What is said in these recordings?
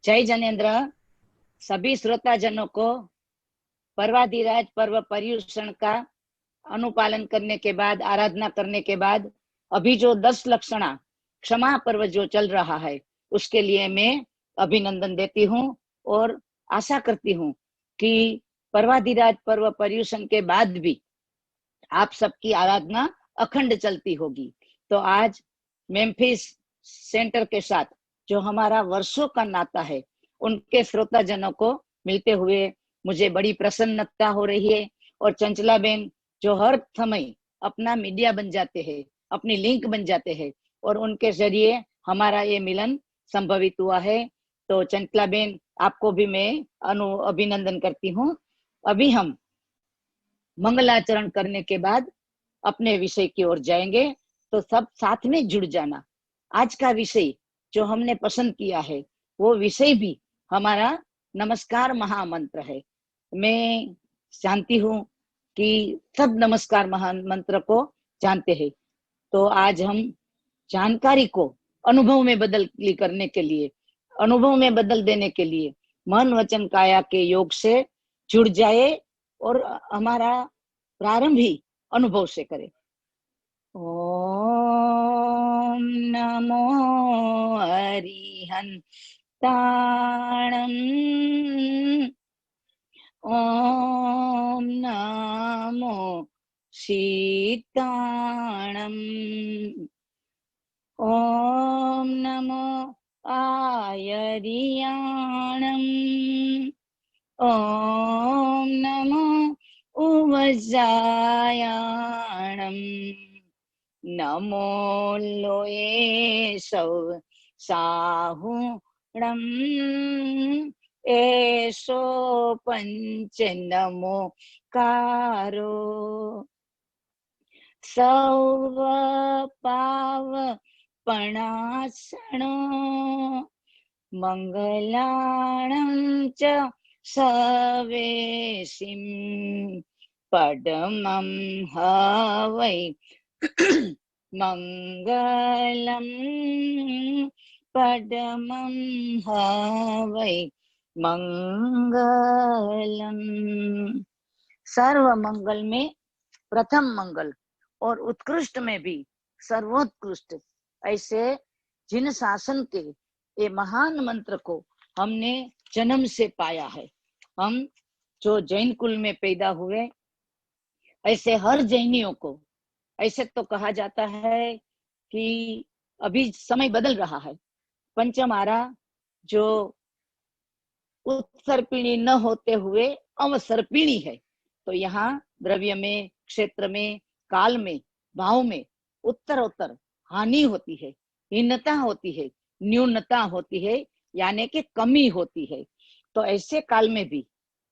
जय जनेन्द्र। सभी श्रोताजनों को पर्वाधिराज पर्व पर्युषण का अनुपालन करने के बाद, आराधना करने के बाद, अभी जो 10 लक्षणा क्षमा पर्व जो चल रहा है उसके लिए मैं अभिनंदन देती हूँ और आशा करती हूँ कि पर्वाधिराज पर्व पर्युषण के बाद भी आप सबकी आराधना अखंड चलती होगी। तो आज मेम्फिस सेंटर के साथ जो हमारा वर्षों का नाता है, उनके श्रोताजनों को मिलते हुए मुझे बड़ी प्रसन्नता हो रही है। और चंचला बेन जो हर समय अपना मीडिया बन जाते हैं, अपनी लिंक बन जाते हैं और उनके जरिए हमारा ये मिलन संभवित हुआ है। तो चंचला बेन, आपको भी मैं अभिनंदन करती हूँ। अभी हम मंगलाचरण करने के बाद अपने विषय की ओर जाएंगे, तो सब साथ में जुड़ जाना। आज का विषय जो हमने पसंद किया है वो विषय भी हमारा नमस्कार महामंत्र है। मैं जानती हूँ कि सब नमस्कार महामंत्र को जानते हैं। तो आज हम जानकारी को अनुभव में करने के लिए, अनुभव में बदल देने के लिए मन वचन काया के योग से जुड़ जाए और हमारा प्रारंभ ही अनुभव से करें। ओम नमो हरिहंताणं, ओम नमो शीताणं, ओम नमो आयर्याणं, ओम नमो उवजायाणं, नमो लोये सौ साहुणं, एषो पंच नमो कारो, सौव पाव पणासनो, मंगलाणं च सवेशिं, पदमं हवै मंगलम, पदमं हवै मंगलम। सर्व मंगल में प्रथम मंगल और उत्कृष्ट में भी सर्वोत्कृष्ट, ऐसे जिन शासन के ये महान मंत्र को हमने जन्म से पाया है। हम जो जैन कुल में पैदा हुए, ऐसे हर जैनियों को, ऐसे तो कहा जाता है कि अभी समय बदल रहा है। पंचमारा जो उत्सर्पिणी न होते हुए अवसर्पिणी है, तो यहाँ द्रव्य में, क्षेत्र में, काल में, भाव में उत्तरोत्तर हानि होती है, हीनता होती है, न्यूनता होती है, यानी कि कमी होती है। तो ऐसे काल में भी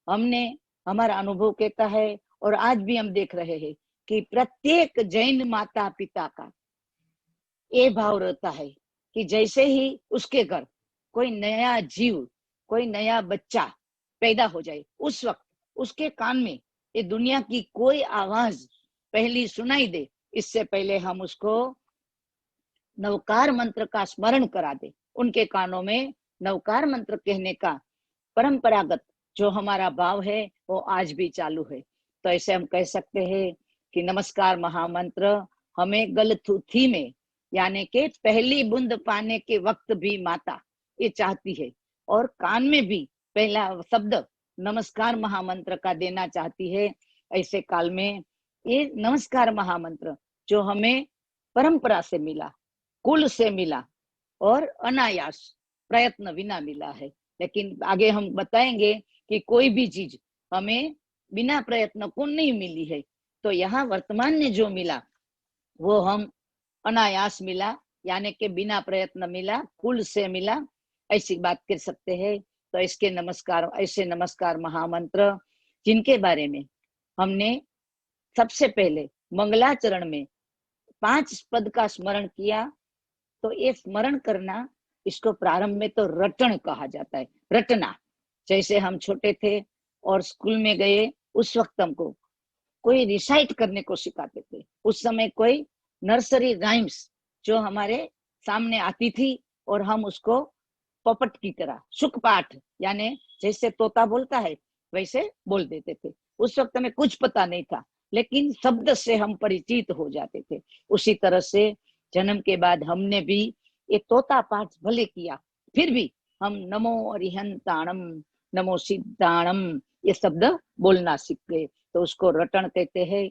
हमने, हमारा अनुभव कहता है और आज भी हम देख रहे हैं कि प्रत्येक जैन माता पिता का ये भाव रहता है कि जैसे ही उसके घर कोई नया जीव, कोई नया बच्चा पैदा हो जाए, उस वक्त उसके कान में ये दुनिया की कोई आवाज पहली सुनाई दे, इससे पहले हम उसको नवकार मंत्र का स्मरण करा दे। उनके कानों में नवकार मंत्र कहने का परंपरागत जो हमारा भाव है वो आज भी चालू है। तो ऐसे हम कह सकते हैं कि नमस्कार महामंत्र हमें गलथुथी में, यानी कि पहली बूंद पाने के वक्त भी माता ये चाहती है और कान में भी पहला शब्द नमस्कार महामंत्र का देना चाहती है। ऐसे काल में ये नमस्कार महामंत्र जो हमें परंपरा से मिला, कुल से मिला और अनायास प्रयत्न बिना मिला है। लेकिन आगे हम बताएंगे कि कोई भी चीज हमें बिना प्रयत्न को नहीं मिली है। तो यहाँ वर्तमान में जो मिला वो हम अनायास मिला, यानी कि बिना प्रयत्न मिला, कुल से मिला, ऐसी बात कर सकते हैं। तो इसके नमस्कार, ऐसे नमस्कार महामंत्र जिनके बारे में हमने सबसे पहले मंगलाचरण में 5 पद का स्मरण किया। तो ये स्मरण करना, इसको प्रारंभ में तो रटन कहा जाता है, रटना। जैसे हम छोटे थे और स्कूल में गए, उस वक्त हमको कोई रिसाइट करने को सिखाते थे। उस समय कोई नर्सरी राइम्स जो हमारे सामने आती थी और हम उसको पोपट की तरह सुख पाठ, यानी जैसे तोता बोलता है वैसे बोल देते थे। उस वक्त हमें कुछ पता नहीं था, लेकिन शब्द से हम परिचित हो जाते थे। उसी तरह से जन्म के बाद हमने भी ये तोता पाठ भले किया, फिर भी हम नमो अरिहंताणम, नमो सिद्धाणम ये शब्द बोलना सीख गए। तो उसको रटन कहते हैं।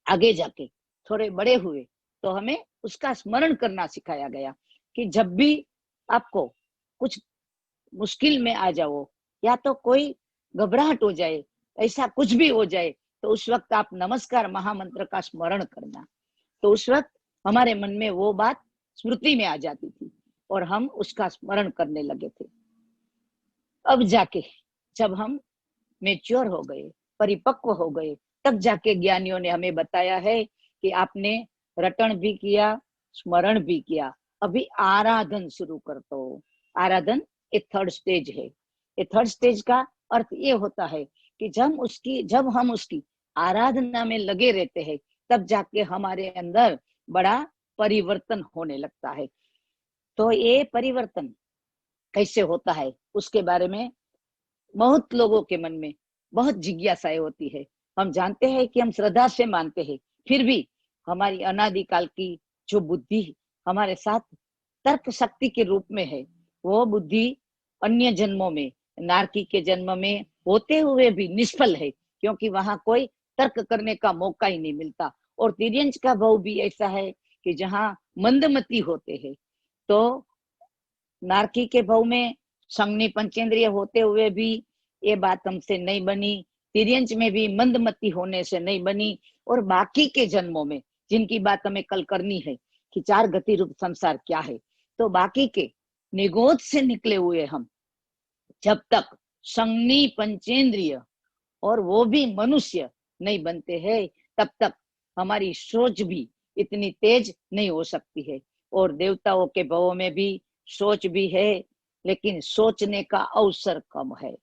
आगे जाके थोड़े बड़े हुए तो हमें उसका स्मरण करना सिखाया गया कि जब भी आपको कुछ मुश्किल में आ जाओ या तो कोई घबराहट हो जाए, ऐसा कुछ भी हो जाए, तो उस वक्त आप नमस्कार महामंत्र का स्मरण करना। तो उस वक्त हमारे मन में वो बात स्मृति में आ जाती थी और हम उसका स्मरण करने लगे थे। अब जाके जब हम मेच्योर हो गए, परिपक्व हो गए, तब जाके ज्ञानियों ने हमें बताया है कि आपने रटन भी किया, स्मरण भी किया, अभी आराधन शुरू कर दो। आराधन ये थर्ड स्टेज है। ये थर्ड स्टेज का अर्थ ये होता है कि जब हम उसकी आराधना में लगे रहते हैं, तब जाके हमारे अंदर बड़ा परिवर्तन होने लगता है। तो ये परिवर्तन कैसे होता है उसके बारे में बहुत लोगों के मन में बहुत जिज्ञासाएं होती है। हम जानते हैं कि हम श्रद्धा से मानते हैं, फिर भी हमारी अनादिकाल की जो बुद्धि हमारे साथ तर्क शक्ति के रूप में है, वो बुद्धि अन्य जन्मों में, नारकी के जन्म में होते हुए भी निष्फल है, क्योंकि वहां कोई तर्क करने का मौका ही नहीं मिलता। और तिर्यंच का भाव भी ऐसा है कि जहाँ मंदमती होते हैं, तो नारकी के भाव में संगनी पंचेंद्रिय होते हुए भी ये बात हमसे नहीं बनी, तिर्यंच में भी मंदमती होने से नहीं बनी, और बाकी के जन्मों में जिनकी बात हमें कल करनी है कि चार गति रूप संसार क्या है, तो बाकी के निगोद से निकले हुए हम जब तक संगनी पंचेंद्रिय और वो भी मनुष्य नहीं बनते हैं, तब तक हमारी सोच भी इतनी तेज नहीं हो सकती है। और देवताओं के भावों में भी सोच भी है, लेकिन सोचने का अवसर कम है।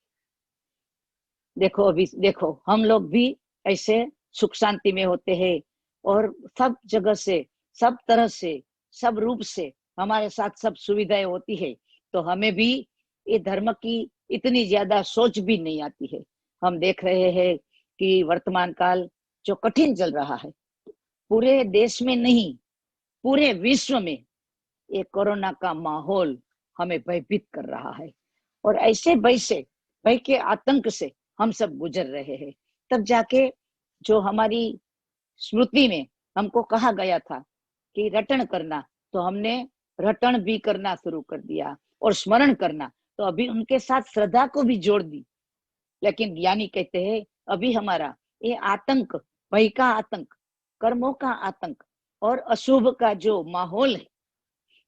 देखो अभी देखो हम लोग भी ऐसे सुख शांति में होते हैं, और सब जगह से, सब तरह से, सब रूप से हमारे साथ सब सुविधाएं होती है, तो हमें भी ये धर्म की इतनी ज्यादा सोच भी नहीं आती है। हम देख रहे हैं कि वर्तमान काल जो कठिन चल रहा है, पूरे देश में नहीं पूरे विश्व में ये कोरोना का माहौल हमें भयभीत कर रहा है। और ऐसे भय के आतंक से हम सब गुजर रहे हैं। तब जाके जो हमारी स्मृति में हमको कहा गया था कि रटन करना, तो हमने रटन भी करना शुरू कर दिया, और स्मरण करना तो अभी उनके साथ श्रद्धा को भी जोड़ दी। लेकिन ज्ञानी कहते हैं अभी हमारा ये आतंक, भय का आतंक, कर्मों का आतंक और अशुभ का जो माहौल है,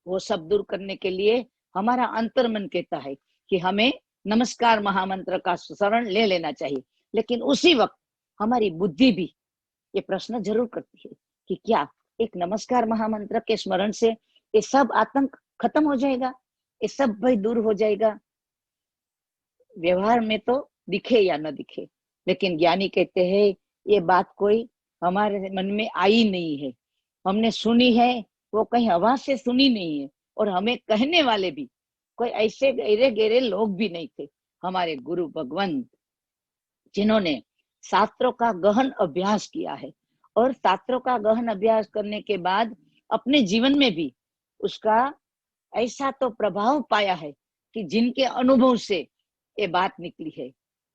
वो सब दूर करने के लिए हमारा अंतर्मन कहता है कि हमें नमस्कार महामंत्र का शरण ले लेना चाहिए। लेकिन उसी वक्त हमारी बुद्धि भी ये प्रश्न जरूर करती है कि क्या एक नमस्कार महामंत्र के स्मरण से ये सब आतंक खत्म हो जाएगा, ये सब भय दूर हो जाएगा? व्यवहार में तो दिखे या न दिखे, लेकिन ज्ञानी कहते हैं ये बात कोई हमारे मन में आई नहीं है, हमने सुनी है, वो कहीं हवा से सुनी नहीं है, और हमें कहने वाले भी कोई ऐसे गहरे गहरे लोग भी नहीं थे। हमारे गुरु भगवंत, जिन्होंने शास्त्रों का गहन अभ्यास किया है, और शास्त्रों का गहन अभ्यास करने के बाद अपने जीवन में भी उसका ऐसा तो प्रभाव पाया है कि जिनके अनुभव से ये बात निकली है।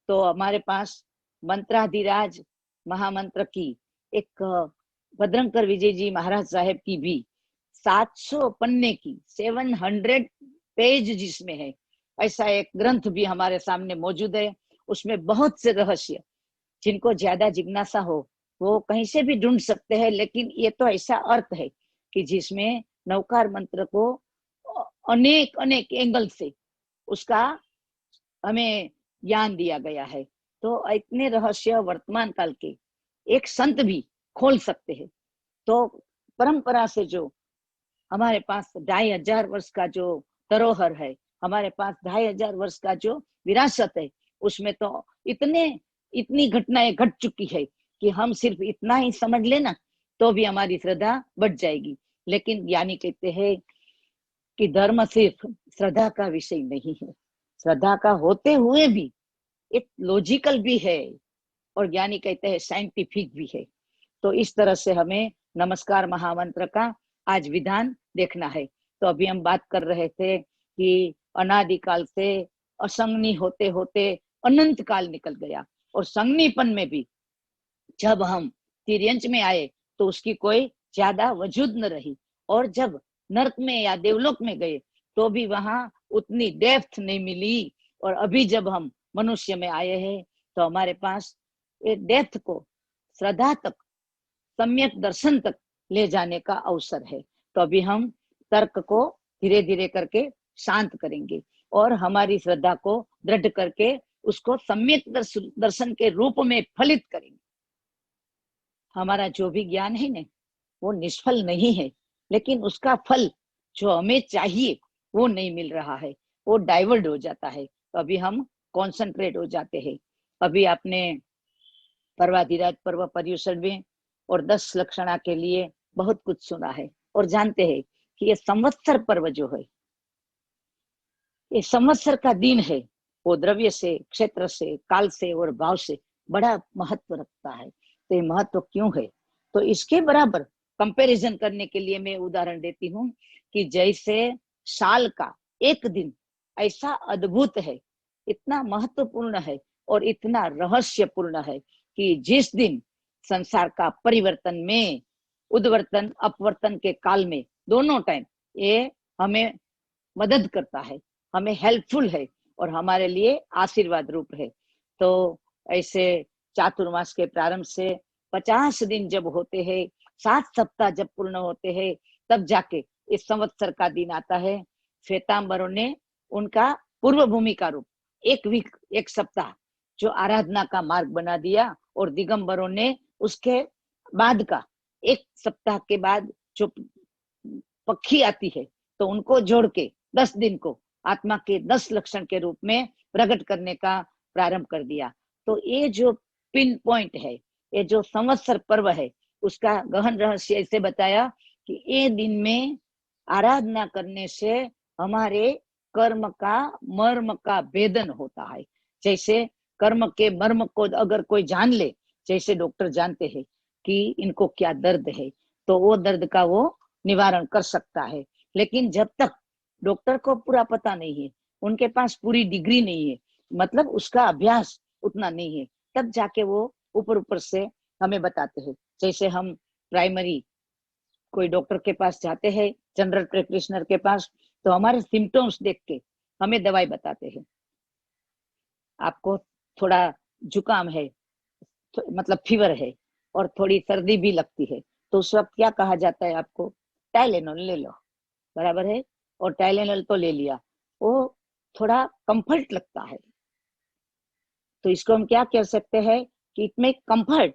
तो हमारे पास मंत्राधिराज महामंत्र की एक भद्रंकर विजय जी महाराज साहेब की भी 700 पन्ने की 700 पेज जिसमें है, ऐसा एक ग्रंथ भी हमारे सामने मौजूद है। उसमें बहुत से रहस्य, जिनको ज्यादा जिज्ञासा हो वो कहीं से भी ढूंढ सकते हैं, लेकिन ये तो ऐसा अर्थ है कि जिसमें नवकार मंत्र को अनेक अनेक एंगल से उसका हमें ज्ञान दिया गया है। तो इतने रहस्य वर्तमान काल के एक संत भी खोल सकते हैं। तो परंपरा से जो हमारे पास 2500 वर्ष का जो धरोहर है, हमारे पास 2500 वर्ष का जो विरासत है, उसमें तो इतनी घटनाएं घट चुकी है कि हम सिर्फ इतना ही समझ लेना तो भी हमारी श्रद्धा बढ़ जाएगी। लेकिन ज्ञानी कहते हैं कि धर्म सिर्फ श्रद्धा का विषय नहीं है, श्रद्धा का होते हुए भी एक लॉजिकल भी है, और ज्ञानी कहते हैं साइंटिफिक भी है। तो इस तरह से हमें नमस्कार महामंत्र का आज विधान देखना है। तो अभी हम बात कर रहे थे कि अनादिकाल से असंगनी होते होते अनंत काल निकल गया, और संगनीपन में भी जब हम तिर्यंच में आए तो उसकी कोई ज्यादा वजूद न रही, और जब नर्क में या देवलोक में गए तो भी वहां उतनी डेप्थ नहीं मिली, और अभी जब हम मनुष्य में आए हैं तो हमारे पास डेप्थ को, श्रद्धा तक, सम्यक दर्शन तक ले जाने का अवसर है। तो अभी हम तर्क को धीरे धीरे करके शांत करेंगे और हमारी श्रद्धा को दृढ़ करके उसको सम्यक दर्शन के रूप में फलित करेंगे। हमारा जो भी ज्ञान है ना, वो निष्फल नहीं है, लेकिन उसका फल जो हमें चाहिए वो नहीं मिल रहा है, वो डाइवर्ट हो जाता है। तो अभी हम कॉन्सेंट्रेट हो जाते हैं। अभी आपने पर्वाधिराज पर्व पर्युषण में और 10 लक्षणा के लिए बहुत कुछ सुना है, और जानते हैं कि ये संवत्सर पर्व जो है, ये संवत्सर का दिन है, वो द्रव्य से, क्षेत्र से, काल से और भाव से बड़ा महत्व रखता है। तो ये महत्व क्यों है, तो इसके बराबर कंपैरिजन करने के लिए मैं उदाहरण देती हूँ कि जैसे साल का एक दिन ऐसा अद्भुत है, इतना महत्वपूर्ण है और इतना रहस्यपूर्ण है कि जिस दिन संसार का परिवर्तन में, उद्वर्तन अपवर्तन के काल में, दोनों टाइम ये हमें मदद करता है, हमें हेल्पफुल है और हमारे लिए आशीर्वाद रूप है। तो ऐसे चातुर्मास के प्रारंभ से 50 दिन जब होते हैं, 7 सप्ताह जब पूर्ण होते हैं, तब जाके इस संवत्सर का दिन आता है। श्वेतांबरों ने उनका पूर्व भूमि का रूप, एक वीक, एक सप्ताह जो आराधना का मार्ग बना दिया, और दिगंबरों ने उसके बाद का एक सप्ताह के बाद जो पक्षी आती है तो उनको जोड़ के 10 दिन को आत्मा के 10 लक्षण के रूप में प्रकट करने का प्रारंभ कर दिया। तो ये जो पिन पॉइंट है, ये जो संवत्सर पर्व है, उसका गहन रहस्य ऐसे बताया कि ये दिन में आराधना करने से हमारे कर्म का मर्म का भेदन होता है। जैसे कर्म के मर्म को अगर कोई जान ले, जैसे डॉक्टर जानते हैं कि इनको क्या दर्द है, तो वो दर्द का वो निवारण कर सकता है। लेकिन जब तक डॉक्टर को पूरा पता नहीं है, उनके पास पूरी डिग्री नहीं है, मतलब उसका अभ्यास उतना नहीं है, तब जाके वो ऊपर ऊपर से हमें बताते हैं। जैसे हम प्राइमरी कोई डॉक्टर के पास जाते हैं, जनरल प्रैक्टिशनर के पास, तो हमारे सिम्टम्स देख के हमें दवाई बताते हैं। आपको थोड़ा जुकाम है, मतलब फीवर है, और थोड़ी सर्दी भी लगती है, तो उस वक्त क्या कहा जाता है आपको, टाइलेनॉल ले लो, बराबर है। और टाइलेनॉल तो ले लिया, वो थोड़ा कंफर्ट लगता है, तो इसको हम क्या कह सकते हैं कि इसमें कंफर्ट,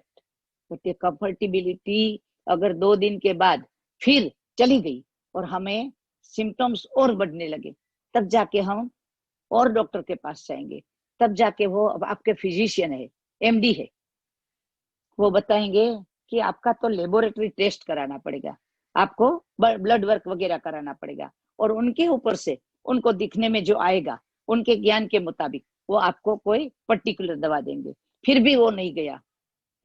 कंफर्टेबिलिटी अगर 2 दिन के बाद फिर चली गई और हमें सिम्टम्स और बढ़ने लगे, तब जाके हम और डॉक्टर के पास जाएंगे, तब जाके वो आपके फिजिशियन है, एमडी है, वो बताएंगे कि आपका तो लेबोरेटरी टेस्ट कराना पड़ेगा, आपको ब्लड वर्क वगैरह कराना पड़ेगा, और उनके ऊपर से उनको दिखने में जो आएगा, उनके ज्ञान के मुताबिक वो आपको कोई पर्टिकुलर दवा देंगे। फिर भी वो नहीं गया,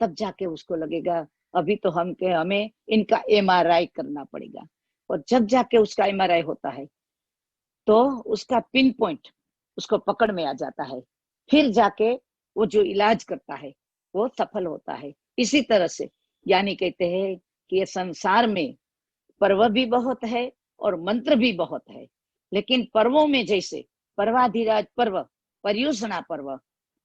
तब जाके उसको लगेगा अभी तो हमें इनका एमआरआई करना पड़ेगा, और जब जाके उसका एमआरआई होता है तो उसका पिन पॉइंट उसको पकड़ में आ जाता है, फिर जाके वो जो इलाज करता है वो सफल होता है। इसी तरह से यानी कहते हैं कि ये संसार में पर्व भी बहुत है और मंत्र भी बहुत है, लेकिन पर्वों में जैसे पर्वाधिराज पर्व, पर्युषणा पर्व,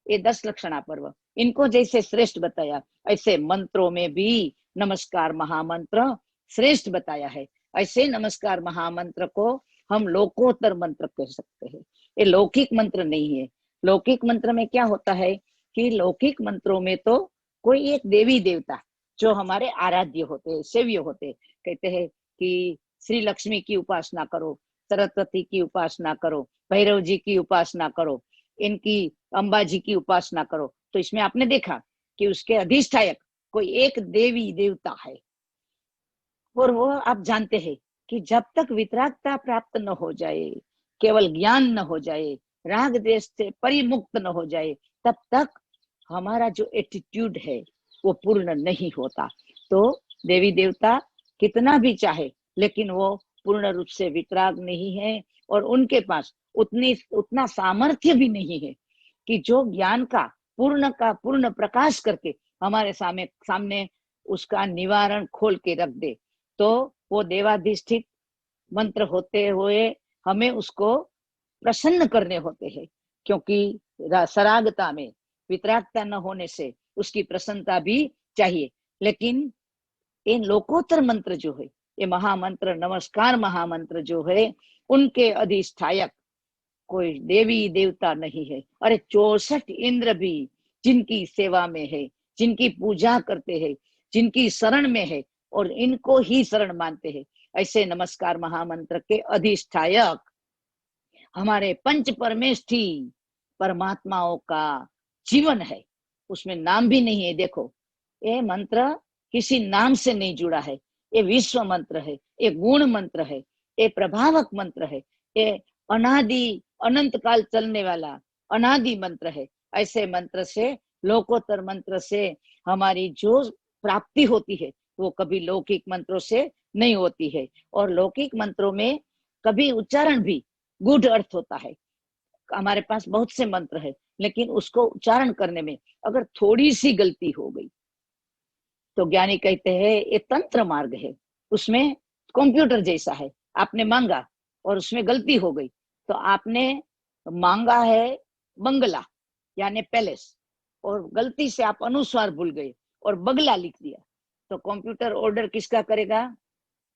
ये 10 लक्षणा पर्व, इनको जैसे श्रेष्ठ बताया, ऐसे मंत्रों में भी नमस्कार महामंत्र श्रेष्ठ बताया है। ऐसे नमस्कार महामंत्र को हम लोकोत्तर मंत्र कह सकते हैं, ये लौकिक मंत्र नहीं है। लौकिक मंत्र में क्या होता है कि लौकिक मंत्रों में तो कोई एक देवी देवता जो हमारे आराध्य होते हैं, सेव्य होते हैं, कहते हैं कि श्री लक्ष्मी की उपासना करो, सरस्वती की उपासना करो, भैरव जी की उपासना करो, इनकी अंबा जी की उपासना करो। तो इसमें आपने देखा कि उसके अधिष्ठायक कोई एक देवी देवता है, और वो आप जानते हैं कि जब तक वितरागता प्राप्त न हो जाए, केवल ज्ञान न हो जाए, राग द्वेष से परिमुक्त न हो जाए, तब तक हमारा जो एटीट्यूड है वो पूर्ण नहीं होता। तो देवी देवता कितना भी चाहे, लेकिन वो पूर्ण रूप से वितराग नहीं है, और उनके पास उतना सामर्थ्य भी नहीं है कि जो ज्ञान का पूर्ण प्रकाश करके हमारे सामने उसका निवारण खोल के रख दे। तो वो देवाधिष्ठित मंत्र होते हुए हमें उसको प्रसन्न करने होते हैं, क्योंकि सरागता में वितरागता न होने से उसकी प्रसन्नता भी चाहिए। लेकिन ये लोकोत्तर मंत्र जो है, ये महामंत्र, नमस्कार महामंत्र जो है, उनके अधिष्ठायक कोई देवी देवता नहीं है। अरे 64 इंद्र भी जिनकी सेवा में है, जिनकी पूजा करते हैं, जिनकी शरण में है और इनको ही शरण मानते हैं, ऐसे नमस्कार महामंत्र के अधिष्ठायक हमारे पंच परमेष्ठी परमात्माओं का जीवन है। उसमें नाम भी नहीं है। देखो, ये मंत्र किसी नाम से नहीं जुड़ा है, ये विश्व मंत्र है, ये गुण मंत्र है, ये प्रभावक मंत्र है, ये अनादि अनंत काल चलने वाला अनादि मंत्र है। ऐसे मंत्र से, लोकोत्तर मंत्र से हमारी जो प्राप्ति होती है वो कभी लौकिक मंत्रों से नहीं होती है। और लौकिक मंत्रों में कभी उच्चारण भी गूढ़ अर्थ होता है। हमारे पास बहुत से मंत्र है, लेकिन उसको उच्चारण करने में अगर थोड़ी सी गलती हो गई तो ज्ञानी कहते हैं ये तंत्र मार्ग है, उसमें कंप्यूटर जैसा है। आपने मांगा और उसमें गलती हो गई, तो आपने मांगा है बंगला यानी पैलेस, और गलती से आप अनुस्वार भूल गए और बगला लिख दिया, तो कंप्यूटर ऑर्डर किसका करेगा?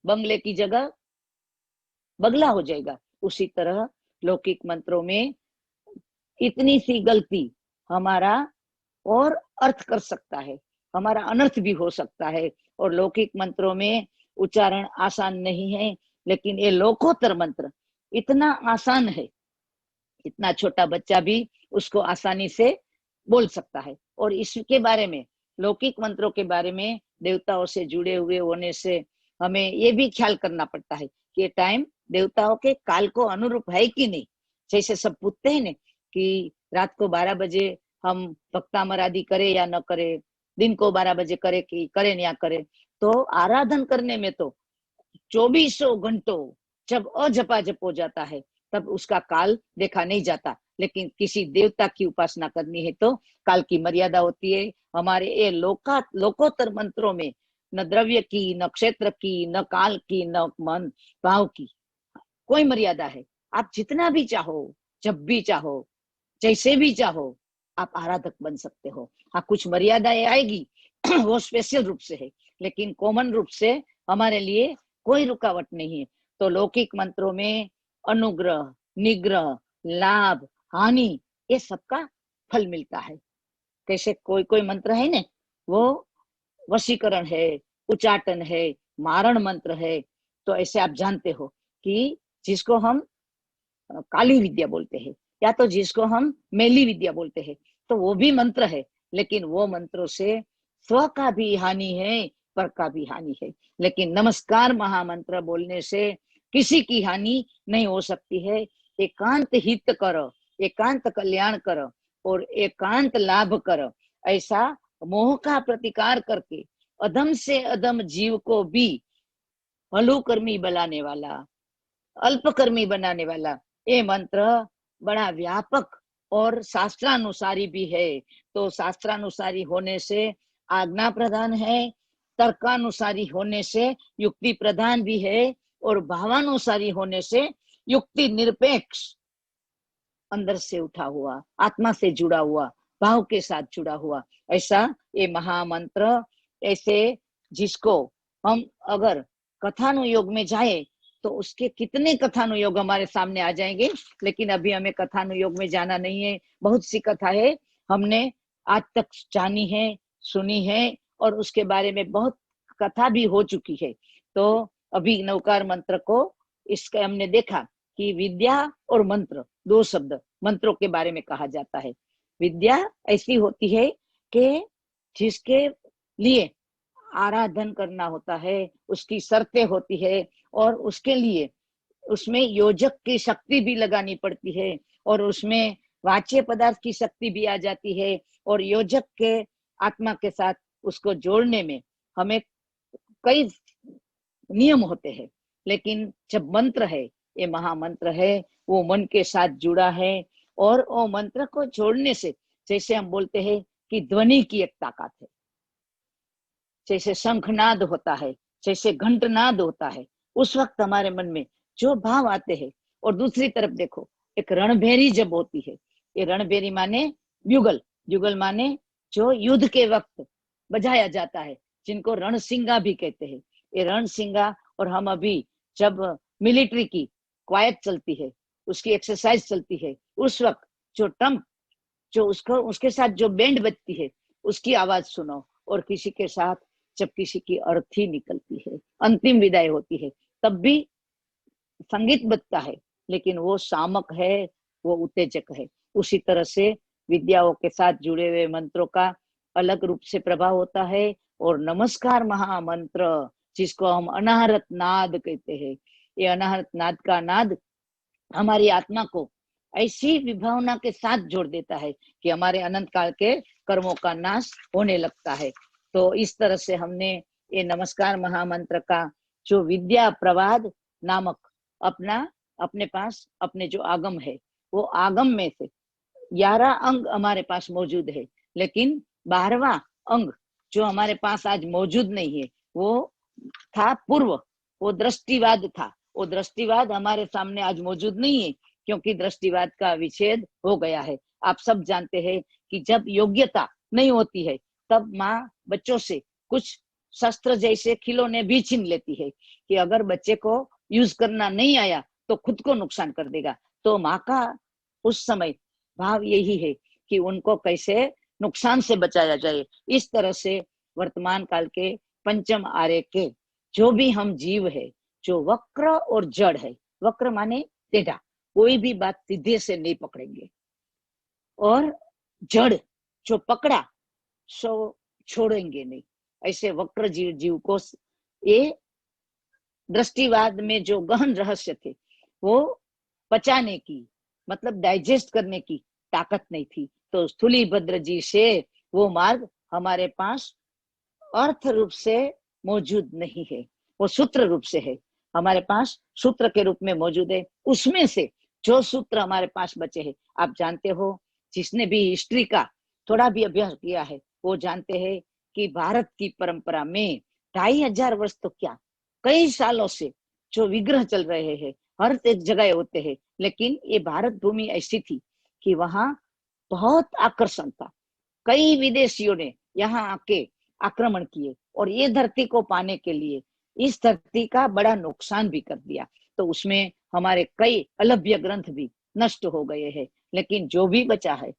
बंगले की जगह बगला हो जाएगा। उसी तरह लौकिक मंत्रों में इतनी सी गलती हमारा और अर्थ कर सकता है, हमारा अनर्थ भी हो सकता है। और लौकिक मंत्रों में उच्चारण आसान नहीं है, लेकिन ये लोकोत्तर मंत्र इतना आसान है, इतना छोटा बच्चा भी उसको आसानी से बोल सकता है। और इसके बारे में, लौकिक मंत्रों के बारे में देवताओं से जुड़े हुए होने से हमें ये भी ख्याल करना पड़ता है कि ये टाइम देवताओं के काल को अनुरूप है कि नहीं। जैसे सब पूछते हैं ना कि रात को 12 बजे हम भक्तामर आदि करे या न करे, दिन को 12 बजे करे कि करे या करे। तो आराधन करने में तो 24 घंटों जब अजपाजप हो जाता है तब उसका काल देखा नहीं जाता। लेकिन किसी देवता की उपासना करनी है तो काल की मर्यादा होती है। हमारे ये लोकोत्तर मंत्रों में न द्रव्य की, न क्षेत्र की, न काल की, न मन भाव की कोई मर्यादा है। आप जितना भी चाहो, जब भी चाहो, जैसे भी चाहो, आप आराधक बन सकते हो। हाँ, कुछ मर्यादाएं आएगी वो स्पेशल रूप से है, लेकिन कॉमन रूप से हमारे लिए कोई रुकावट नहीं है। तो लौकिक मंत्रों में अनुग्रह, निग्रह, लाभ, हानि, ये सबका फल मिलता है। कैसे कोई कोई मंत्र है ना, वो वशीकरण है, उच्चाटन है, मारण मंत्र है। तो ऐसे आप जानते हो कि जिसको हम काली विद्या बोलते हैं, या तो जिसको हम मैली विद्या बोलते हैं, तो वो भी मंत्र है। लेकिन वो मंत्रों से स्व का भी हानि है, पर का भी हानि है। लेकिन नमस्कार महामंत्र बोलने से किसी की हानि नहीं हो सकती है। एकांत हित करो, एकांत कल्याण करो और एकांत लाभ करो, ऐसा मोह का प्रतिकार करके अधम से अधम जीव को भी हलुकर्मी बनाने वाला, अल्पकर्मी बनाने वाला ये मंत्र बड़ा व्यापक और शास्त्रानुसारी भी है। तो शास्त्रानुसारी होने से आज्ञा प्रदान है, तर्कानुसारी होने से युक्ति प्रधान भी है, और भावानुसारी होने से युक्ति निरपेक्ष, अंदर से उठा हुआ, आत्मा से जुड़ा हुआ, भाव के साथ जुड़ा हुआ, ऐसा ये महामंत्र। ऐसे जिसको हम अगर कथानुयोग में जाए तो उसके कितने कथानुयोग हमारे सामने आ जाएंगे, लेकिन अभी हमें कथानुयोग में जाना नहीं है। बहुत सी कथा है हमने आज तक जानी है, सुनी है, और उसके बारे में बहुत कथा भी हो चुकी है। तो अभी नवकार मंत्र को इसके हमने देखा कि विद्या और मंत्र, दो शब्द मंत्रों के बारे में कहा जाता है। विद्या ऐसी होती है कि जिसके लिए आराधन करना होता है, उसकी शर्तें होती है, और उसके लिए उसमें योजक की शक्ति भी लगानी पड़ती है, और उसमें वाच्य पदार्थ की शक्ति भी आ जाती है, और योजक के आत्मा के साथ उसको जोड़ने में हमें कई नियम होते हैं। लेकिन जब मंत्र है, ये महामंत्र है, वो मन के साथ जुड़ा है, और वो मंत्र को जोड़ने से जैसे हम बोलते हैं कि ध्वनि की एक ताकत है, जैसे शंखनाद होता है, जैसे घंटनाद होता है, उस वक्त हमारे मन में जो भाव आते हैं। और दूसरी तरफ देखो, एक रणभेरी जब होती है, ये रणभेरी माने ब्यूगल, ब्यूगल माने जो युद्ध के वक्त बजाया जाता है, जिनको रणसिंगा भी कहते हैं। ये रणसिंगा, और हम अभी जब मिलिट्री की क्वायत चलती है, उसकी एक्सरसाइज चलती है, उस वक्त जो टम्प, जो उसको उसके साथ जो बैंड बजती है, उसकी आवाज सुनो। और किसी के साथ जब किसी की अर्थी निकलती है, अंतिम विदाई होती है, तब भी संगीत बजता है, लेकिन वो शामक है, वो उत्तेजक है। उसी तरह से विद्याओं के साथ जुड़े हुए मंत्रों का अलग रूप से प्रभाव होता है। और नमस्कार महामंत्र, जिसको हम अनाहरत नाद कहते हैं, ये अनाहरत नाद का नाद हमारी आत्मा को ऐसी विभावना के साथ जोड़ देता है कि हमारे अनंत काल के कर्मों का नाश होने लगता है। तो इस तरह से हमने ये नमस्कार महामंत्र का जो विद्या प्रवाद नामक अपना अपने पास अपने जो आगम है, वो आगम में से 11 अंग हमारे पास मौजूद है, लेकिन 12वां अंग जो हमारे पास आज मौजूद नहीं है, वो था पूर्व, वो दृष्टिवाद था। वो दृष्टिवाद हमारे सामने आज मौजूद नहीं है, क्योंकि दृष्टिवाद का विच्छेद हो गया है। आप सब जानते हैं कि जब योग्यता नहीं होती है, तब माँ बच्चों से कुछ शस्त्र जैसे खिलौने भी छीन लेती है, कि अगर बच्चे को यूज करना नहीं आया तो खुद को नुकसान कर देगा। तो माँ का उस समय भाव यही है कि उनको कैसे नुकसान से बचाया जाए। इस तरह से वर्तमान काल के पंचम आर्य के जो भी हम जीव है, जो वक्र और जड़ है, वक्र माने टेढ़ा, कोई भी बात सीधे से नहीं पकड़ेंगे, और जड़ जो पकड़ा सो छोड़ेंगे नहीं। ऐसे वक्र जीव को ये दृष्टिवाद में जो गहन रहस्य थे, वो पचाने की, मतलब डाइजेस्ट करने की ताकत नहीं थी। तो स्थूली भद्र जी से वो मार्ग हमारे पास अर्थ रूप से मौजूद नहीं है, वो सूत्र रूप से है, हमारे पास सूत्र के रूप में मौजूद है। उसमें से जो सूत्र हमारे पास बचे हैं, आप जानते हो, जिसने भी हिस्ट्री का थोड़ा भी अभ्यास किया है, वो जानते हैं कि भारत की परंपरा में 2500 वर्ष तो क्या, कई सालों से जो विग्रह चल रहे हैं, हर एक जगह होते हैं, लेकिन ये भारत भूमि ऐसी थी कि वहां बहुत आकर्षण था। कई विदेशियों ने यहाँ आके आक्रमण किए, और ये धरती को पाने के लिए इस धरती का बड़ा नुकसान भी कर दिया। तो उसमें हमारे कई अलभ्य ग्रंथ भी नष्ट हो गए हैं, लेकिन जो भी बचा है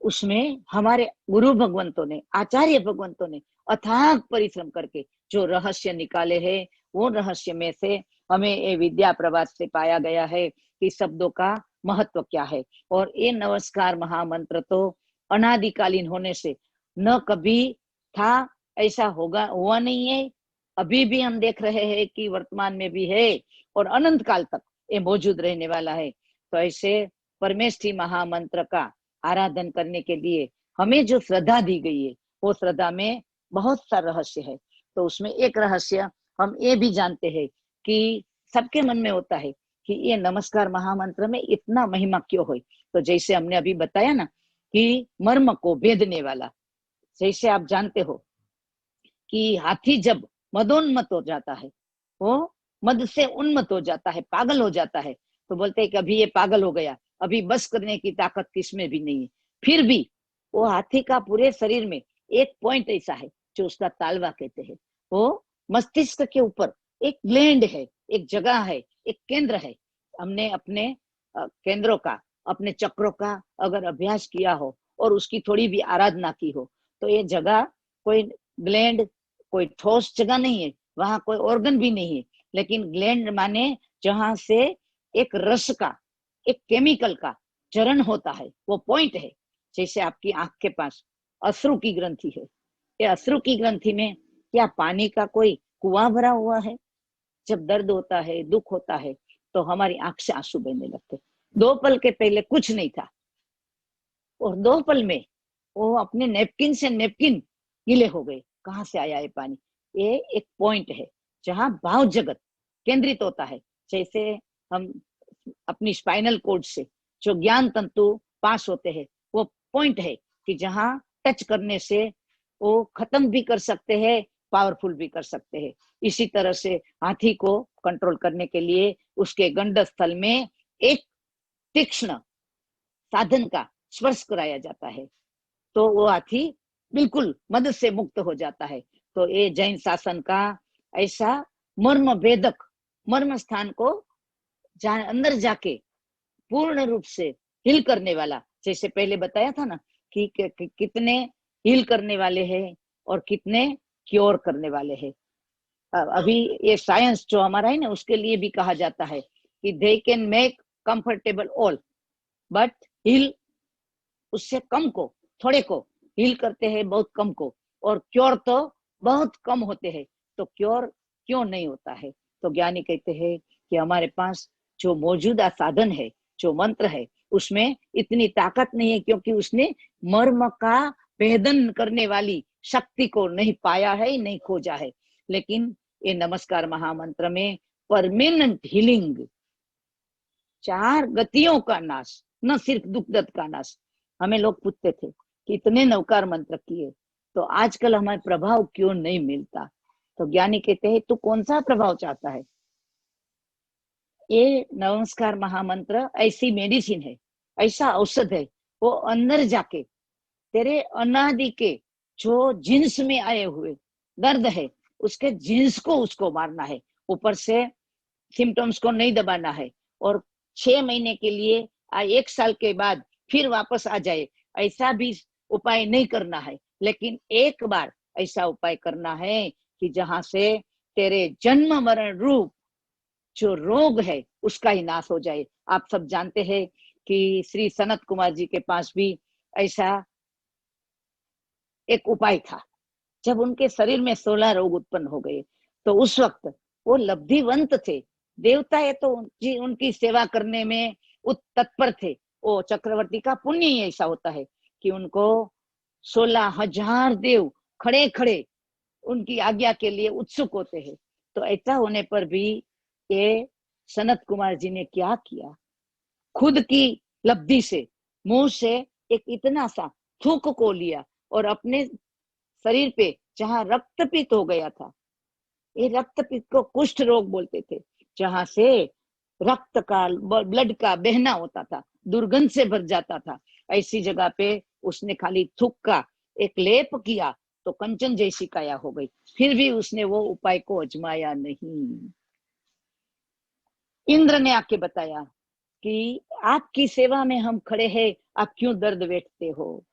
उसमें हमारे गुरु भगवंतों ने, आचार्य भगवंतों ने अथाक परिश्रम करके जो रहस्य निकाले हैं, वो रहस्य में से हमें ये विद्या प्रवाद से पाया गया है कि शब्दों का महत्व क्या है। और ये नमस्कार महामंत्र तो अनादिकालीन होने से न कभी था, ऐसा होगा हुआ नहीं है, अभी भी हम देख रहे हैं कि वर्तमान में भी है, और अनंत काल तक ये मौजूद रहने वाला है। तो ऐसे परमेष्ठी महामंत्र का आराधन करने के लिए हमें जो श्रद्धा दी गई है, वो श्रद्धा में बहुत सा रहस्य है। तो उसमें एक रहस्य हम ये भी जानते हैं कि सबके मन में होता है कि ये नमस्कार महामंत्र में इतना महिमा क्यों हो। तो जैसे हमने अभी बताया ना कि मर्म को भेदने वाला, जैसे आप जानते हो कि हाथी जब मदोन्मत हो जाता है, वो मद से उन्मत हो जाता है, पागल हो जाता है, तो बोलते हैं कि अभी ये पागल हो गया, अभी बस करने की ताकत किसमें भी नहीं है। फिर भी वो हाथी का पूरे शरीर में एक पॉइंट ऐसा है जो उसका तालवा कहते हैं, वो मस्तिष्क के ऊपर एक ग्लैंड है, एक जगह है, एक केंद्र है। हमने अपने केंद्रों का, अपने चक्रों का अगर अभ्यास किया हो और उसकी थोड़ी भी आराधना की हो, तो ये जगह कोई ग्लैंड, कोई ठोस जगह नहीं है, वहां कोई ऑर्गन भी नहीं है, लेकिन ग्लैंड माने जहां से एक रस का, एक केमिकल का चरण होता है, वो पॉइंट है। जैसे आपकी आंख के पास अश्रु की ग्रंथि है, ये अश्रु की ग्रंथि में क्या पानी का कोई कुआं भरा हुआ है? जब दर्द होता है, दुख होता है, तो हमारी आंख से आंसू बहने लगते। 2 पल के पहले कुछ नहीं था और 2 पल में वो अपने नेपकिन से नेपकिन गीले हो गए। कहाँ से आया ये पानी? ये एक पॉइंट है जहाँ भाव जगत केंद्रित होता है। जैसे हम अपनी स्पाइनल कोड से जो ज्ञान तंतु पास होते हैं, वो पॉइंट है कि जहाँ टच करने से वो खत्म भी कर सकते हैं, पावरफुल भी कर सकते हैं। इसी तरह से हाथी को कंट्रोल करने के लिए उसके गंड स्थल में एक तीक्ष्ण साधन का स्पर्श कराया जाता है, तो वो हाथी बिल्कुल मदद से मुक्त हो जाता है। तो ये जैन शासन का ऐसा मर्म भेदक मर्म स्थान को अंदर जाके पूर्ण रूप से हील करने वाला, जैसे पहले बताया था ना कि कितने हील करने वाले हैं और कितने क्योर करने वाले हैं। अभी ये साइंस जो हमारा है ना, उसके लिए भी कहा जाता है कि they can make comfortable all but heal उससे कम को, थोड़े को हील करते हैं, बहुत कम को, और क्योर तो बहुत कम होते हैं। तो क्योर क्यों नहीं होता है? तो ज्ञानी कहते हैं कि हमारे पास जो मौजूदा साधन है, जो मंत्र है, उसमें इतनी ताकत नहीं है, क्योंकि उसने मर्म का भेदन करने वाली शक्ति को नहीं पाया है, नहीं खोजा है। लेकिन ये नमस्कार महामंत्र में परमानेंट हीलिंग, 4 गतियों का नाश, न सिर्फ दुख दर्द का नाश। हमें लोग पूछते थे कि इतने नवकार मंत्र किए तो आजकल हमें प्रभाव क्यों नहीं मिलता? तो ज्ञानी कहते हैं तू कौन सा प्रभाव चाहता है? ये नमस्कार महामंत्र ऐसी मेडिसिन है, ऐसा औषध है, वो अंदर जाके तेरे अनादि के जो जीन्स में आए हुए दर्द है, उसके जीन्स को उसको मारना है। ऊपर से सिम्टम्स को नहीं दबाना है, और 6 महीने के लिए 1 साल के बाद फिर वापस आ जाए, ऐसा भी उपाय नहीं करना है। लेकिन एक बार ऐसा उपाय करना है कि जहां से तेरे जन्म मरण रूप जो रोग है उसका ही नाश हो जाए। आप सब जानते हैं कि श्री सनत कुमार जी के पास भी ऐसा एक उपाय था। जब उनके शरीर में 16 रोग उत्पन्न हो गए, तो उस वक्त वो लब्धिवंत थे, देवता तो उनकी सेवा करने में तत्पर थे। वो चक्रवर्ती का पुण्य ही ऐसा होता है कि उनको 16,000 देव खड़े खड़े उनकी आज्ञा के लिए उत्सुक होते हैं। तो ऐसा होने पर भी ये सनत कुमार जी ने क्या किया? खुद की लब्धि से मुंह से एक इतना सा थूक को लिया और अपने शरीर पे जहां रक्तपित हो गया था, ये रक्तपित को कुष्ठ रोग बोलते थे, जहां से रक्त का ब्लड का बहना होता था, दुर्गंध से भर जाता था, ऐसी जगह पे उसने खाली थूक का एक लेप किया तो कंचन जैसी काया हो गई। फिर भी उसने वो उपाय को आजमाया नहीं। इंद्र ने आके बताया कि आपकी सेवा में हम खड़े हैं, आप क्यों दर्द बैठते हो?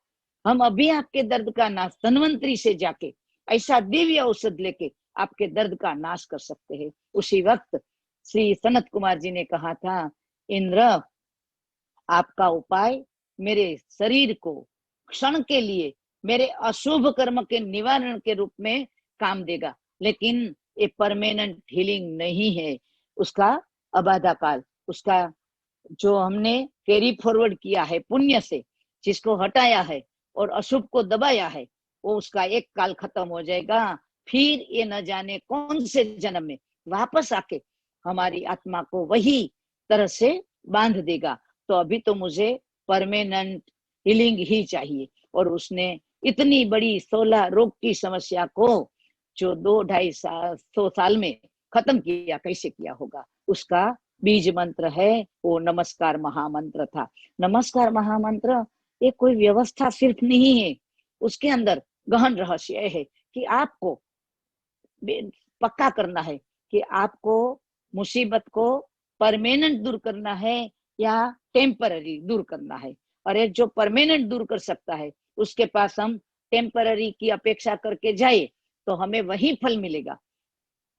हम अभी आपके दर्द का नाश धन्वंतरी से जाके ऐसा दिव्य औषध लेके आपके दर्द का नाश कर सकते हैं। उसी वक्त श्री सनत कुमार जी ने कहा था, इंद्र आपका उपाय मेरे शरीर को क्षण के लिए मेरे अशुभ कर्म के निवारण के रूप में काम देगा, लेकिन ये परमानेंट हीलिंग नहीं है। उसका अबाधा काल, उसका जो हमने कैरी फॉरवर्ड किया है पुण्य से, जिसको हटाया है और अशुभ को दबाया है, वो उसका एक काल खत्म हो जाएगा। फिर ये न जाने कौन से जन्म में वापस आके हमारी आत्मा को वही तरह से बांध देगा। तो अभी तो मुझे परमानेंट हीलिंग ही चाहिए। और उसने इतनी बड़ी 16 रोग की समस्या को जो 2-250 साल में खत्म किया, कैसे किया होगा? उसका बीज मंत्र है वो नमस्कार महामंत्र था। नमस्कार महामंत्र ये कोई व्यवस्था सिर्फ नहीं है, उसके अंदर गहन रहस्य है कि आपको पक्का करना है कि आपको मुसीबत को परमानेंट दूर करना है या टेम्पररी दूर करना है। और एक जो परमानेंट दूर कर सकता है उसके पास हम टेम्पररी की अपेक्षा करके जाए तो हमें वही फल मिलेगा।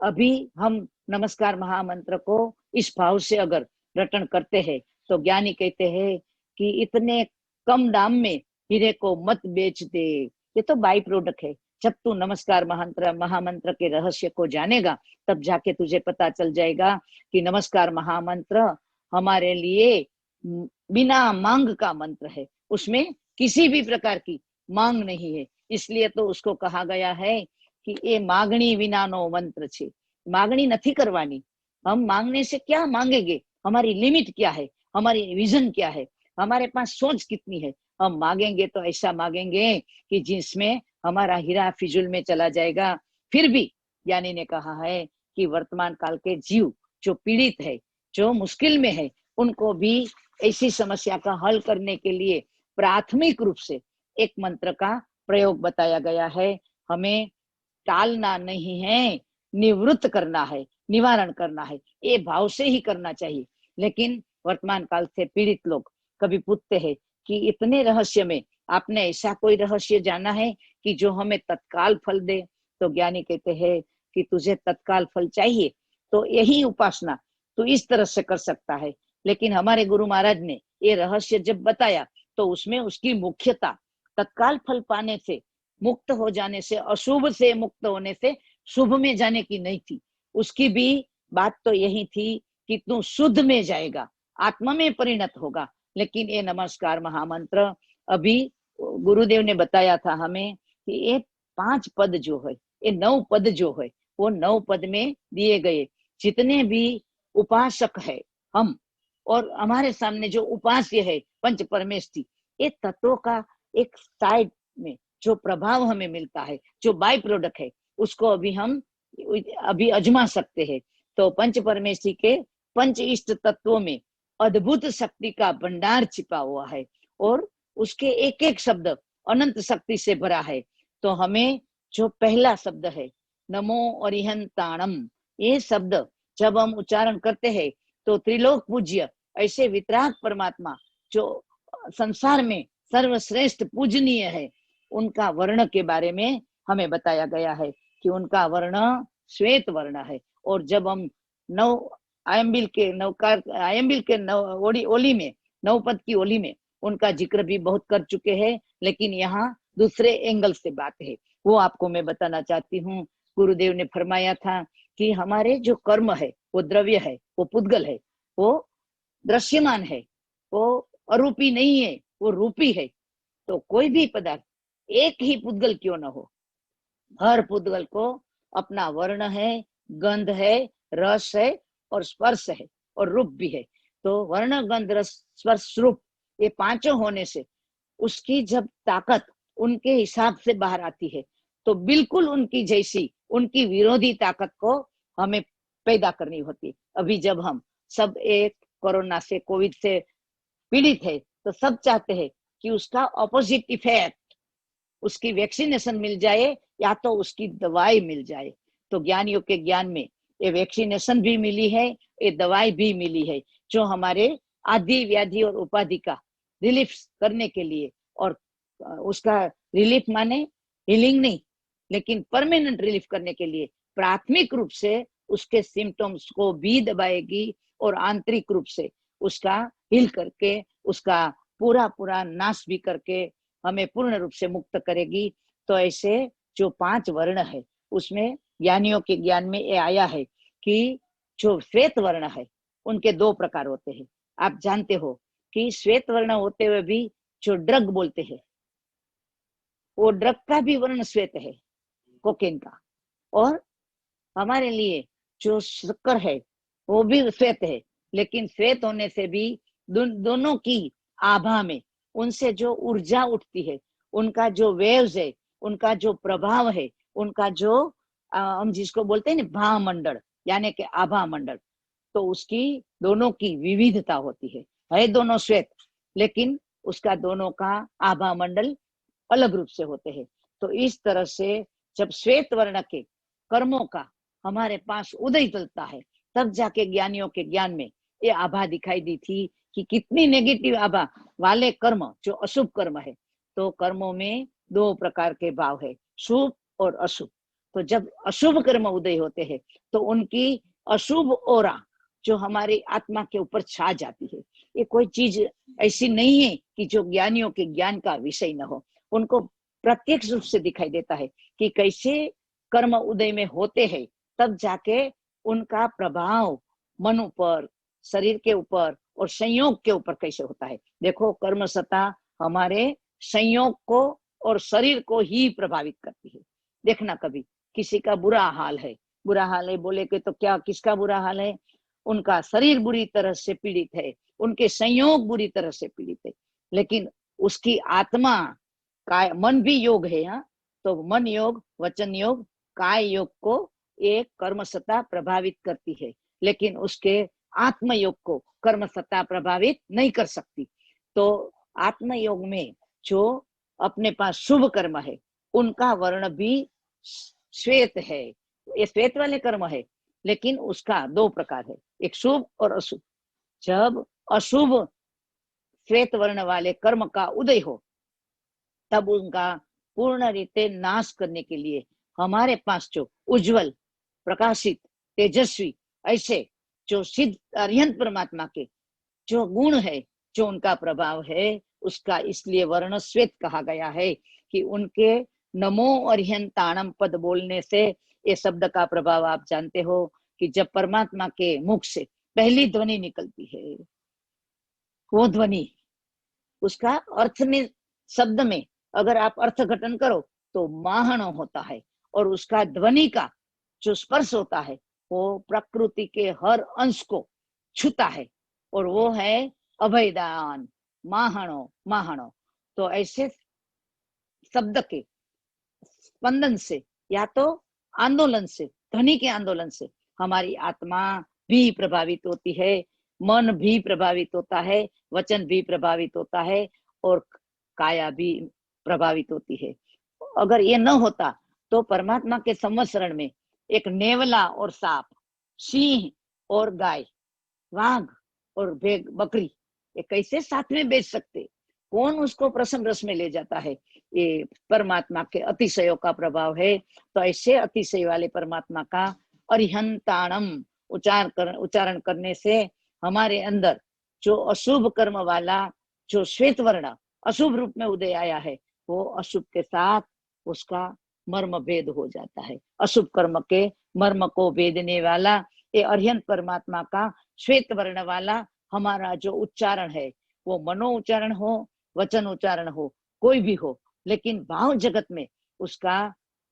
अभी हम नमस्कार महामंत्र को इस भाव से अगर रटन करते हैं तो ज्ञानी कहते हैं कि इतने कम दाम में हीरे को मत बेच दे। ये तो बाई प्रोडक्ट है, जब तू नमस्कार महामंत्र के रहस्य को जानेगा, तब जाके तुझे पता चल जाएगा कि नमस्कार महामंत्र हमारे लिए बिना मांग का मंत्र है। उसमें किसी भी प्रकार की मांग नहीं है। इसलिए तो उसको कहा गया है कि ये मांगनी विनानो मंत्र छे। मांगनी नहीं करवानी। हम मांगने से क्या मांगेंगे? हमारी लिमिट क्या है, हमारी विजन क्या है, हमारे पास सोच कितनी है। हम मांगेंगे तो ऐसा मांगेंगे कि जिसमें हमारा हीरा फिजूल में चला जाएगा। फिर भी ज्ञानी ने कहा है कि वर्तमान काल के जीव जो पीड़ित है, जो मुश्किल में है, उनको भी ऐसी समस्या का हल करने के लिए प्राथमिक रूप से एक मंत्र का प्रयोग बताया गया है। हमें टालना नहीं है, निवृत्त करना है, निवारण करना है। ये भाव से ही करना चाहिए। लेकिन वर्तमान काल से पीड़ित लोग कभी पूछते हैं कि इतने रहस्य में आपने ऐसा कोई रहस्य जाना है कि जो हमें तत्काल फल दे? तो ज्ञानी कहते हैं कि तुझे तत्काल फल चाहिए तो यही उपासना तो इस तरह से कर सकता है। लेकिन हमारे गुरु महाराज ने ये रहस्य जब बताया तो उसमें उसकी मुख्यता तत्काल फल पाने से, मुक्त हो जाने से, अशुभ से मुक्त होने से शुभ में जाने की नहीं थी। उसकी भी बात तो यही थी कि तू शुद्ध में जाएगा, आत्मा में परिणत होगा। लेकिन ये नमस्कार महामंत्र अभी गुरुदेव ने बताया था हमें कि ये 5 पद जो है, ये 9 पद जो है, वो 9 पद में दिए गए जितने भी उपासक है हम, और हमारे सामने जो उपास्य है पंच परमेष्ठी, ये तत्वों का एक साइड में जो प्रभाव हमें मिलता है, जो बाय प्रोडक्ट है, उसको अभी हम अभी अजमा सकते हैं। तो पंच परमेष्ठी के पंच इष्ट तत्वों में अद्भुत शक्ति का भंडार छिपा हुआ है और उसके एक एक शब्द अनंत शक्ति से भरा है। तो हमें जो पहला शब्द है नमो अरिहंताणम, ये शब्द जब हम उच्चारण करते हैं तो त्रिलोक पूज्य ऐसे वितराग परमात्मा जो संसार में सर्वश्रेष्ठ पूजनीय है, उनका वर्ण के बारे में हमें बताया गया है कि उनका वर्ण श्वेत वर्ण है। और जब हम आयम्बिल के ओली में, नवपद की ओली में उनका जिक्र भी बहुत कर चुके हैं, लेकिन यहाँ दूसरे एंगल से बात है, वो आपको मैं बताना चाहती हूँ। गुरुदेव ने फरमाया था कि हमारे जो कर्म है वो द्रव्य है, वो पुद्गल है, वो दृश्यमान है, वो अरूपी नहीं है, वो रूपी है। तो कोई भी पदार्थ एक ही पुद्गल क्यों न हो, हर पुद्गल को अपना वर्ण है, गंध है, रस है और स्पर्श है और रूप भी है। तो वर्ण, गंध, रस, स्पर्श, रूप, ये पांचों होने से उसकी जब ताकत उनके हिसाब से बाहर आती है तो बिल्कुल उनकी जैसी, उनकी विरोधी ताकत को हमें पैदा करनी होती है। अभी जब हम सब एक कोरोना से, कोविड से पीड़ित है तो सब चाहते हैं कि उसका ऑपोजिट इफेक्ट, उसकी वैक्सीनेशन मिल जाए या तो उसकी दवाई मिल जाए। तो ज्ञानियों के ज्ञान में ये वैक्सीनेशन भी मिली है, ये दवाई भी मिली है, जो हमारे आदि व्याधि और उपाधि का रिलीफ करने के लिए, और उसका रिलीफ माने हीलिंग नहीं, लेकिन परमानेंट रिलीफ करने के लिए प्राथमिक रूप से उसके सिम्टम्स को भी दबाएगी और आंतरिक रूप से उसका हील करके, उसका पूरा पूरा नाश भी करके हमें पूर्ण रूप से मुक्त करेगी। तो ऐसे जो 5 वर्ण है उसमें ज्ञानियों के ज्ञान में ये आया है कि जो श्वेत वर्ण है उनके 2 प्रकार होते हैं। आप जानते हो कि श्वेत वर्ण होते हुए भी जो ड्रग बोलते हैं, वो ड्रग का भी वर्ण श्वेत है, कोकेन का। और हमारे लिए जो शक्कर है वो भी श्वेत है, लेकिन श्वेत होने से भी दोनों की आभा में उनसे जो ऊर्जा उठती है, उनका जो वेव्स है, उनका जो प्रभाव है, उनका जो हम जिसको बोलते हैं ना भा मंडल, यानी कि आभा मंडल, तो उसकी दोनों की विविधता होती है दोनों श्वेत, लेकिन उसका दोनों का आभा मंडल अलग रूप से होते हैं। तो इस तरह से जब श्वेत वर्ण के कर्मों का हमारे पास उदय चलता है, तब जाके ज्ञानियों के ज्ञान में ये आभा दिखाई दी थी कि कितनी नेगेटिव आभा वाले कर्म, जो अशुभ कर्म है। तो कर्मों में 2 प्रकार के भाव है, शुभ और अशुभ। तो जब अशुभ कर्म उदय होते हैं तो उनकी अशुभ ओरा जो हमारी आत्मा के ऊपर छा जाती है। ये कोई चीज ऐसी नहीं है कि जो ज्ञानियों के ज्ञान का विषय न हो, उनको प्रत्यक्ष रूप से दिखाई देता है कि कैसे कर्म उदय में होते हैं, तब जाके उनका प्रभाव मन ऊपर, शरीर के ऊपर और संयोग के ऊपर कैसे होता है। देखो, कर्म सत्ता हमारे संयोग को और शरीर को ही प्रभावित करती है। देखना, कभी किसी का बुरा हाल है बोले के तो क्या, किसका बुरा हाल है? उनका शरीर बुरी तरह से पीड़ित है, उनके संयोग बुरी तरह से पीड़ित है, लेकिन उसकी आत्मा काय मन भी योग है। हाँ, तो मन योग, वचन योग, काय योग को एक कर्म सत्ता प्रभावित करती है, लेकिन उसके आत्म योग को कर्म सत्ता प्रभावित नहीं कर सकती। तो आत्म योग में जो अपने पास शुभ कर्म है, उनका वर्ण भी श्वेत है, ये श्वेत वाले कर्म है, लेकिन उसका दो प्रकार है, एक शुभ और अशुभ। जब अशुभ श्वेत वर्ण वाले कर्म का उदय हो, तब उनका पूर्ण रीते नाश करने के लिए हमारे पास जो उज्जवल, प्रकाशित, तेजस्वी ऐसे जो सिद्ध अरिहंत परमात्मा के जो गुण है, जो उनका प्रभाव है, उसका इसलिए वर्ण श्वेत कहा गया है कि उनके नमो अरिहंताणम पद बोलने से, ये शब्द का प्रभाव आप जानते हो कि जब परमात्मा के मुख से पहली ध्वनि निकलती है, वो ध्वनि, उसका अर्थ में, शब्द में अगर आप अर्थ घटन करो तो माहण होता है, और उसका ध्वनि का जो स्पर्श होता है वो प्रकृति के हर अंश को छूता है, और वो है अभयदान, माहणो माहणो। तो ऐसे शब्द के स्पंदन से या तो आंदोलन से, ध्वनि के आंदोलन से हमारी आत्मा भी प्रभावित होती है, मन भी प्रभावित होता है, वचन भी प्रभावित होता है, और काया भी प्रभावित होती है। अगर ये न होता तो परमात्मा के संवत्सरण में एक नेवला और सांप, सिंह और गाय, वाघ और बकरी, ये कैसे साथ में बेच सकते? कौन उसको प्रसन्न रस में ले जाता है? ये परमात्मा के अतिशयों का प्रभाव है। तो ऐसे अतिशय वाले परमात्मा का अरिहंताणम उच्चारण करने से हमारे अंदर जो अशुभ कर्म वाला जो श्वेत वर्ण अशुभ रूप में उदय आया है, वो अशुभ के साथ उसका मर्म भेद हो जाता है। अशुभ कर्म के मर्म को भेदने वाला ये अरिहंत परमात्मा का श्वेत वर्ण वाला हमारा जो उच्चारण है, वो मनो उच्चारण हो, वचन उच्चारण हो, कोई भी हो, लेकिन भाव जगत में उसका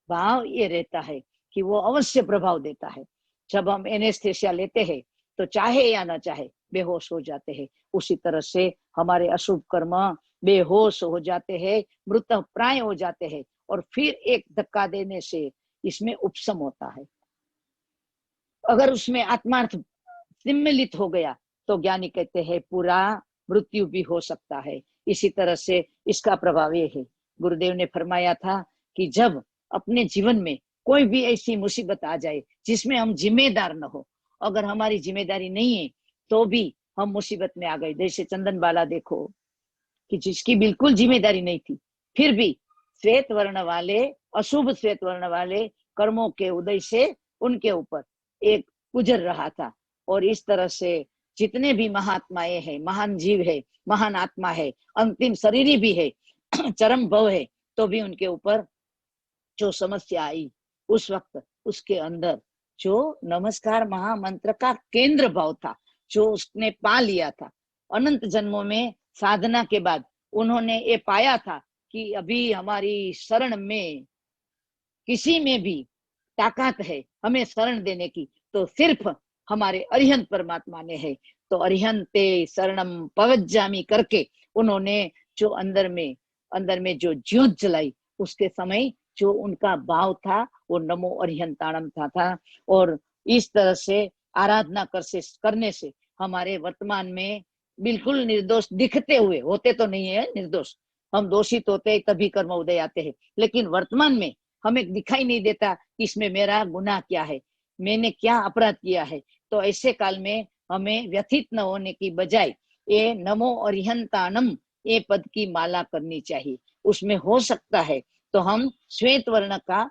भाव ये रहता है कि वो अवश्य प्रभाव देता है। जब हम एनेस्थेसिया लेते हैं तो चाहे या न चाहे बेहोश हो जाते हैं। उसी तरह से हमारे अशुभ कर्म बेहोश हो जाते हैं, मृत प्राय हो जाते हैं, और फिर एक धक्का देने से इसमें उपशम होता है। अगर उसमें आत्मार्थ सम्मिलित हो गया तो ज्ञानी कहते हैं पूरा मृत्यु भी हो सकता है। इसी तरह से इसका प्रभाव ये है, गुरुदेव ने फरमाया था कि जब अपने जीवन में कोई भी ऐसी मुसीबत आ जाए जिसमें हम जिम्मेदार न हो, अगर हमारी जिम्मेदारी नहीं है तो भी हम मुसीबत में आ गए। जैसे चंदन बाला देखो कि जिसकी बिल्कुल जिम्मेदारी नहीं थी, फिर भी श्वेत वर्ण वाले, अशुभ श्वेत वर्ण वाले कर्मों के उदय से उनके ऊपर एक गुजर रहा था। और इस तरह से जितने भी महात्माएं हैं, महान जीव है, महान आत्मा है, अंतिम शरीर भी है, चरम भव है, तो भी उनके ऊपर जो समस्या आई उस वक्त उसके अंदर जो नमस्कार महामंत्र का केंद्र भाव था, जो उसने पा लिया था अनंत जन्मों में साधना के बाद, उन्होंने ये पाया था कि अभी हमारी शरण में किसी में भी ताकत है हमें शरण देने की, तो सिर्फ हमारे अरिहंत परमात्मा ने है। तो अरिहंते शरणम पवज्जामि करके उन्होंने जो अंदर में जो ज्योत जलाई, उसके समय जो उनका भाव था वो नमो अरिहंताणम था। और इस तरह से आराधना करने से हमारे वर्तमान में बिल्कुल निर्दोष दिखते हुए, होते तो नहीं है निर्दोष, हम दोषित होते तभी कर्म उदय आते हैं, लेकिन वर्तमान में हमें दिखाई नहीं देता कि इसमें मेरा गुनाह क्या है, मैंने क्या अपराध किया है। तो ऐसे काल में हमें व्यथित न होने की बजाय ये नमो अरिहंताणम ये पद की माला करनी चाहिए। उसमें हो सकता है तो हम श्वेत वर्ण का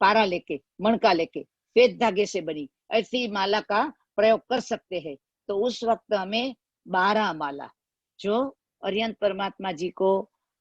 पारा लेके, मणका लेके, श्वेत धागे से बनी ऐसी माला का प्रयोग कर सकते हैं। तो उस वक्त हमें 12 माला जो अरिहंत परमात्मा जी को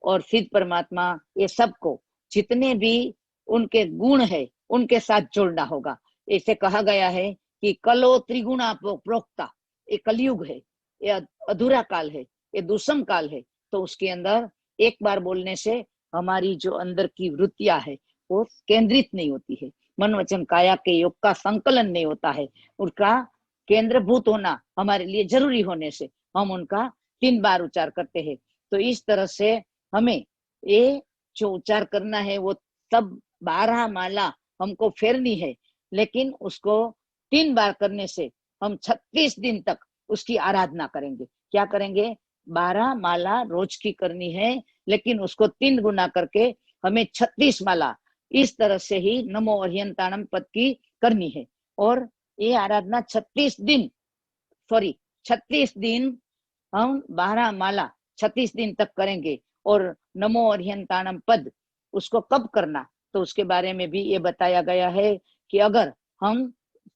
और सिद्ध परमात्मा ये सबको जितने भी उनके गुण है उनके साथ जोड़ना होगा। ऐसे कहा गया है कि कलो त्रिगुणा प्रोक्ता, ये कलयुग है, ये अधूरा काल है, ये दुष्म काल है। तो उसके अंदर एक बार बोलने से हमारी जो अंदर की वृत्तियां है वो केंद्रित नहीं होती है, मन वचन काया के योग का संकलन नहीं होता है, उनका केंद्रभूत होना हमारे लिए जरूरी होने से हम उनका 3 बार उच्चार करते हैं। तो इस तरह से हमें ये जो उच्चार करना है वो सब 12 माला हमको फेरनी है, लेकिन उसको 3 बार करने से हम 36 दिन तक उसकी आराधना करेंगे। क्या करेंगे? 12 माला रोज की करनी है, लेकिन उसको 3 गुना करके हमें 36 माला इस तरह से ही नमो अर्हंताणम पद की करनी है। और ये आराधना 36 दिन हम 12 माला 36 दिन तक करेंगे। और नमो अर्हंताणम पद उसको कब करना, तो उसके बारे में भी ये बताया गया है कि अगर हम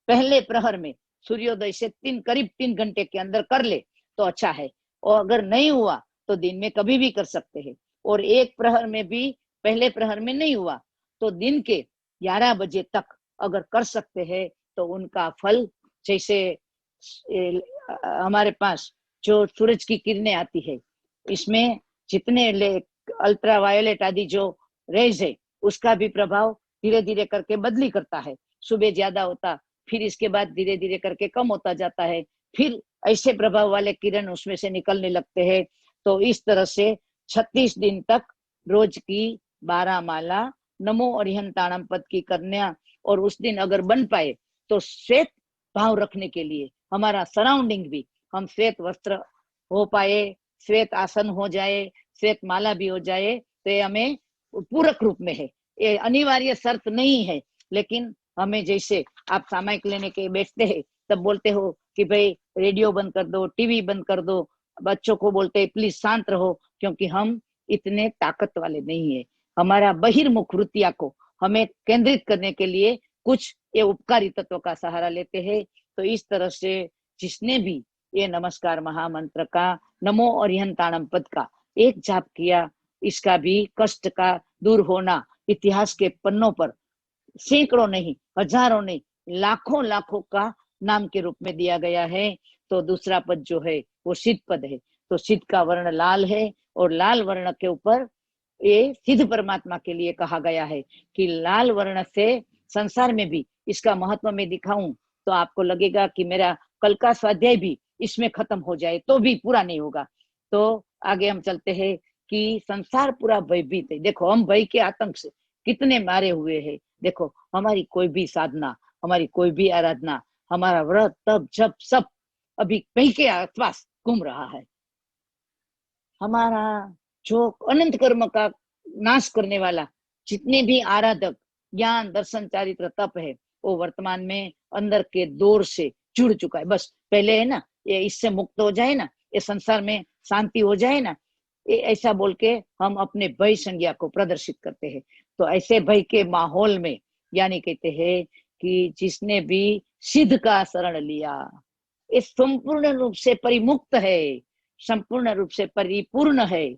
पहले प्रहर में सूर्योदय से करीब 3 घंटे के अंदर कर ले तो अच्छा है, और अगर नहीं हुआ तो दिन में कभी भी कर सकते हैं। और एक प्रहर में भी, पहले प्रहर में नहीं हुआ तो दिन के 11 बजे तक अगर कर सकते हैं तो उनका फल, जैसे हमारे पास जो सूरज की किरणें आती है, इसमें जितने अल्ट्रावायोलेट आदि जो रेज है उसका भी प्रभाव धीरे धीरे करके बदली करता है। सुबह ज्यादा होता, फिर इसके बाद धीरे धीरे करके कम होता जाता है, फिर ऐसे प्रभाव वाले किरण उसमें से निकलने लगते हैं। तो इस तरह से 36 दिन तक रोज की 12 माला नमो अर्हंताणम पद की करना। और उस दिन अगर बन पाए तो श्वेत भाव रखने के लिए हमारा सराउंडिंग भी, हम श्वेत वस्त्र हो पाए, श्वेत आसन हो जाए, श्वेत माला भी हो जाए, तो ये हमें पूरक रूप में है, ये अनिवार्य शर्त नहीं है। लेकिन हमें जैसे आप सामायिक लेने के बैठते हैं तब बोलते हो कि भाई रेडियो बंद कर दो, टीवी बंद कर दो, बच्चों को बोलते हैं प्लीज शांत रहो, क्योंकि हम इतने ताकत वाले नहीं है। हमारा बहिर्मुख वृत्तियां को हमें केंद्रित करने के लिए कुछ ये उपकारी तत्व का सहारा लेते हैं। तो इस तरह से जिसने भी ये नमस्कार महामंत्र का नमो अर्हंताणम पद का एक जाप किया, इसका भी कष्ट का दूर होना इतिहास के पन्नों पर सैकड़ों नहीं, हजारों नहीं, लाखों लाखों का नाम के रूप में दिया गया है। तो दूसरा पद जो है वो सिद्ध पद है। तो सिद्ध का वर्ण लाल है, और लाल वर्ण के ऊपर ये सिद्ध परमात्मा के लिए कहा गया है कि लाल वर्ण से संसार में भी इसका महत्व मैं दिखाऊं तो आपको लगेगा कि मेरा कल का स्वाध्याय भी इसमें खत्म हो जाए तो भी पूरा नहीं होगा। तो आगे हम चलते हैं कि संसार पूरा भयभीत है। देखो हम भय के आतंक से कितने मारे हुए हैं। देखो हमारी कोई भी साधना, हमारी कोई भी आराधना, हमारा व्रत तप जप सब अभी भय के आसपास घूम रहा है। हमारा जो अनंत कर्म का नाश करने वाला जितने भी आराधक ज्ञान दर्शन चारित्र तप है वो वर्तमान में अंदर के दौर से जुड़ चुका है। बस पहले है ना, ये इससे मुक्त हो जाए ना, ये संसार में शांति हो जाए ना, ये ऐसा बोल के हम अपने भय संज्ञा को प्रदर्शित करते हैं। तो ऐसे भय के माहौल में यानी कहते हैं कि जिसने भी सिद्ध का शरण लिया, ये संपूर्ण रूप से परिमुक्त है, संपूर्ण रूप से परिपूर्ण है।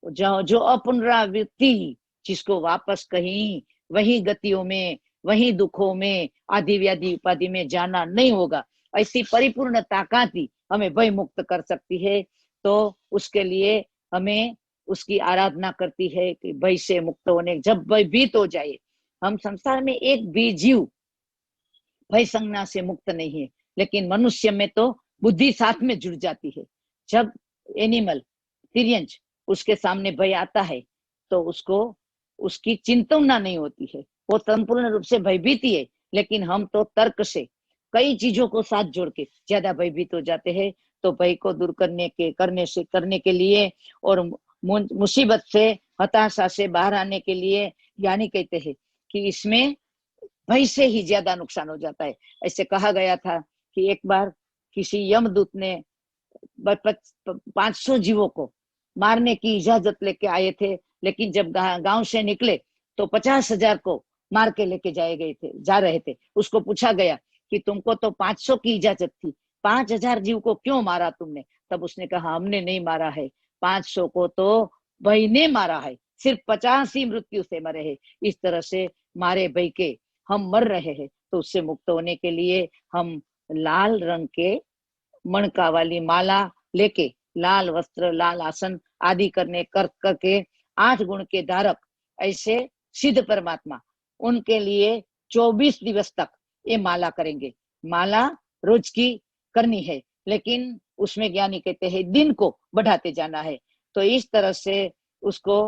जो अपुनरावृत्ति, जिसको वापस कहीं वही गतियों में, वही दुखों में, आदि व्याधि उपाधि में जाना नहीं होगा, ऐसी परिपूर्ण ताकत ही हमें भय मुक्त कर सकती है। तो उसके लिए हमें उसकी आराधना करती है कि भय से मुक्त होने, जब भय बीत हो जाए, हम संसार में एक भी जीव भय संज्ञा से मुक्त नहीं है, लेकिन मनुष्य में तो बुद्धि साथ में जुड़ जाती है। जब एनिमल तिर्यंच उसके सामने भय आता है तो उसको उसकी चिंतना नहीं होती है, वो संपूर्ण रूप से भयभीत ही है। लेकिन हम तो तर्क से कई चीजों को साथ जोड़ के ज्यादा भयभीत हो जाते हैं। तो भय को दूर करने के लिए और मुसीबत से, हताशा से बाहर आने के लिए, यानी कहते हैं कि इसमें भय से ही ज्यादा नुकसान हो जाता है। ऐसे कहा गया था कि एक बार किसी यमदूत ने 500 जीवों को मारने की इजाजत लेके आए थे, लेकिन जब गांव से निकले तो 50,000 को मार के लेके जा रहे थे। उसको पूछा गया कि तुमको तो 500 की इजाजत थी, 5,000 जीव को क्यों मारा तुमने? तब उसने कहा हमने नहीं मारा है, 500 को तो भाई ने मारा है, सिर्फ 50 ही मृत्यु से मरे हैं। इस तरह से मारे भाई के हम मर रहे हैं, तो उससे मुक्त होने के लिए हम लाल रंग के मणका वाली माला लेके, लाल वस्त्र, लाल आसन आदि करने कर करके 8 गुण के धारक ऐसे सिद्ध परमात्मा, उनके लिए 24 दिवस तक ये माला करेंगे। माला रोज की करनी है, लेकिन उसमें ज्ञानी कहते हैं दिन को बढ़ाते जाना है। तो इस तरह से उसको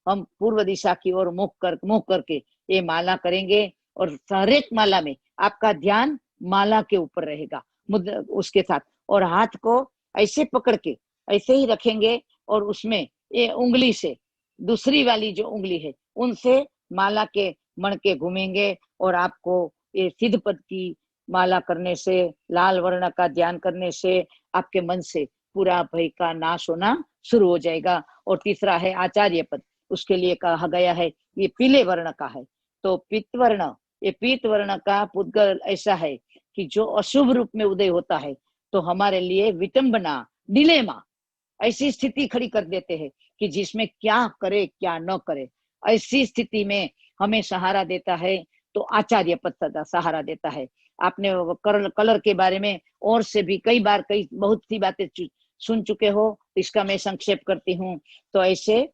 हम पूर्व दिशा की ओर मुख करके ये माला करेंगे, और हर एक माला में आपका ध्यान माला के ऊपर रहेगा, मुद्रा उसके साथ, और हाथ को ऐसे पकड़ के ऐसे ही रखेंगे, और उसमें ये उंगली से, दूसरी वाली जो उंगली है उनसे माला के मणके घूमेंगे, और आपको ये सिद्ध पद की माला करने से, लाल वर्ण का ध्यान करने से आपके मन से पूरा भय का नाश होना शुरू हो जाएगा। और तीसरा है आचार्य पद, उसके लिए कहा गया है ये पीले वर्ण का है। तो पीत वर्ण, ये पीत वर्ण का पुद्गल ऐसा है कि जो अशुभ रूप में उदय होता है, तो हमारे लिए विटंबना, डिलेमा, ऐसी स्थिति खड़ी कर देते हैं कि जिसमें क्या करे क्या न करे। ऐसी स्थिति में हमें सहारा देता है तो आचार्य पद सदा सहारा देता है। आपने कलर के बारे में और से भी कई बार कई बहुत सी बातें सुन चुके हो, इसका मैं संक्षेप करती हूँ। तो ऐसे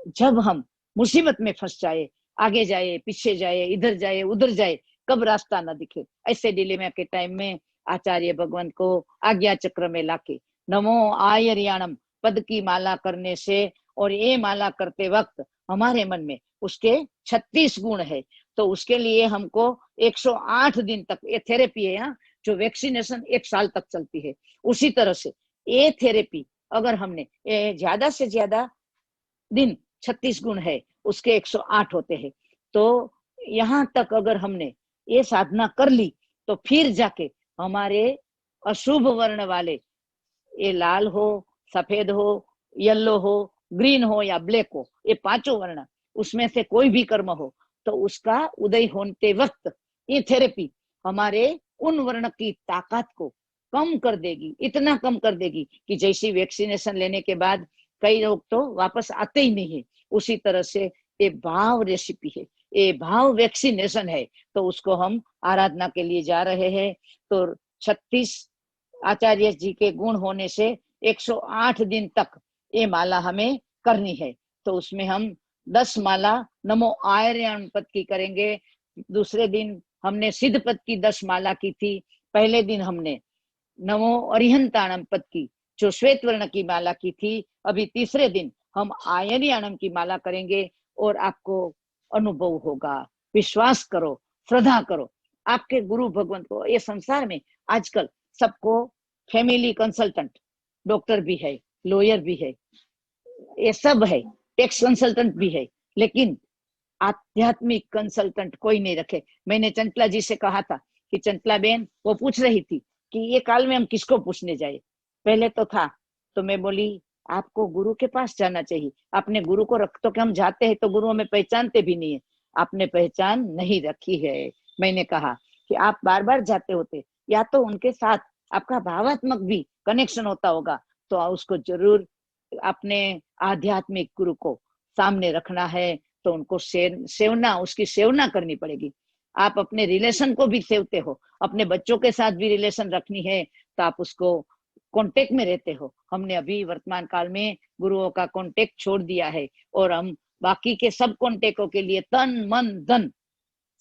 जब हम मुसीबत में फंस जाए, आगे जाए पीछे जाए, इधर जाए उधर जाए, कब रास्ता न दिखे, ऐसे डिलेमा के टाइम में आचार्य भगवान को आज्ञा चक्र में लाके नमो आयर्याणम पद की माला करने से, और ये माला करते वक्त हमारे मन में उसके 36 गुण है, तो उसके लिए हमको 108 दिन तक ये थेरेपी है। जो वैक्सीनेशन 1 साल तक चलती है, उसी तरह से ये थेरेपी अगर हमने ज्यादा से ज्यादा दिन 36 गुण है, उसके 108 होते हैं। तो यहाँ तक अगर हमने ये साधना कर ली, तो फिर जाके हमारे अशुभ वर्ण वाले, ये लाल हो, सफेद हो, येलो हो, ग्रीन हो या ब्लैक हो, ये 5 वर्ण, उसमें से कोई भी कर्म हो, तो उसका उदय होते वक्त ये थेरेपी हमारे उन वर्ण की ताकत को कम कर देगी, इतना कम कर देगी कि जैसी वैक्सीनेशन लेने के बाद कई लोग तो वापस आते ही नहीं है, उसी तरह से ये भाव रेसिपी है, ये भाव वैक्सीनेशन है। तो उसको हम आराधना के लिए जा रहे हैं। तो 36 आचार्य जी के गुण होने से 108 दिन तक ये माला हमें करनी है। तो उसमें हम 10 माला नमो आर्यन पद की करेंगे। दूसरे दिन हमने सिद्ध पद की 10 माला की थी। पहले दिन हमने नमो अरिहंताणम पद की जो श्वेत वर्ण की माला की थी। अभी तीसरे दिन हम आयर्याणम की माला करेंगे, और आपको अनुभव होगा। विश्वास करो, श्रद्धा करो आपके गुरु भगवान को। ये संसार में आजकल सबको फैमिली कंसल्टेंट, डॉक्टर भी है, लॉयर भी है, ये सब है, टैक्स कंसल्टेंट भी है, लेकिन आध्यात्मिक कंसल्टेंट कोई नहीं रखे। मैंने चंचला जी से कहा था कि चंचला बहन, वो पूछ रही थी कि ये काल में हम किसको पूछने जाए। पहले तो था, तो मैं बोली आपको गुरु के पास जाना चाहिए। आपने गुरु को रख तो कि हम जाते हैं तो गुरु हमें पहचानते भी नहीं है। आपने पहचान नहीं रखी है। मैंने कहा कि आप बार बार जाते होते, या तो उनके साथ आपका भावात्मक भी कनेक्शन होता होगा, तो उसको जरूर अपने आध्यात्मिक गुरु को सामने रखना है। तो उनको सेवना, उसकी सेवना करनी पड़ेगी। आप अपने रिलेशन को भी सेवते हो, अपने बच्चों के साथ भी रिलेशन रखनी है, तो आप उसको कांटेक्ट में रहते हो। हमने अभी वर्तमान काल में गुरुओं का कांटेक्ट छोड़ दिया है, और हम बाकी के सब कांटेक्टों के लिए तन मन धन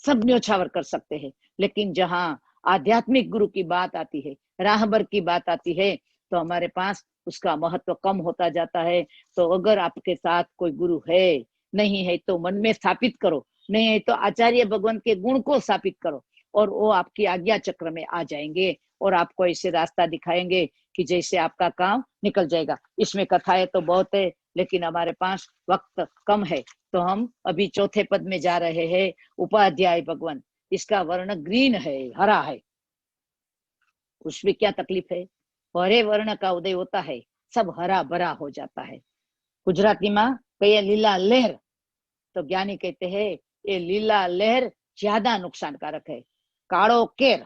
सब न्योछावर कर सकते हैं। लेकिन जहाँ आध्यात्मिक गुरु की बात आती है, राहबर की बात आती है, तो हमारे पास उसका महत्व कम होता जाता है। तो अगर आपके साथ कोई गुरु है, नहीं है तो मन में स्थापित करो, नहीं है तो आचार्य भगवान के गुण को स्थापित करो, और वो आपकी आज्ञा चक्र में आ जाएंगे, और आपको ऐसे रास्ता दिखाएंगे कि जैसे आपका काम निकल जाएगा। इसमें कथाएं तो बहुत है, लेकिन हमारे पास वक्त कम है। तो हम अभी चौथे पद में जा रहे हैं। उपाध्याय भगवान, इसका वर्ण ग्रीन है, हरा है। उसमें क्या तकलीफ है? हरे वर्ण का उदय होता है, सब हरा भरा हो जाता है। गुजराती में कहे लीला लहर, तो ज्ञानी कहते हैं ये लीला लहर ज्यादा नुकसानकारक है। कालो केर,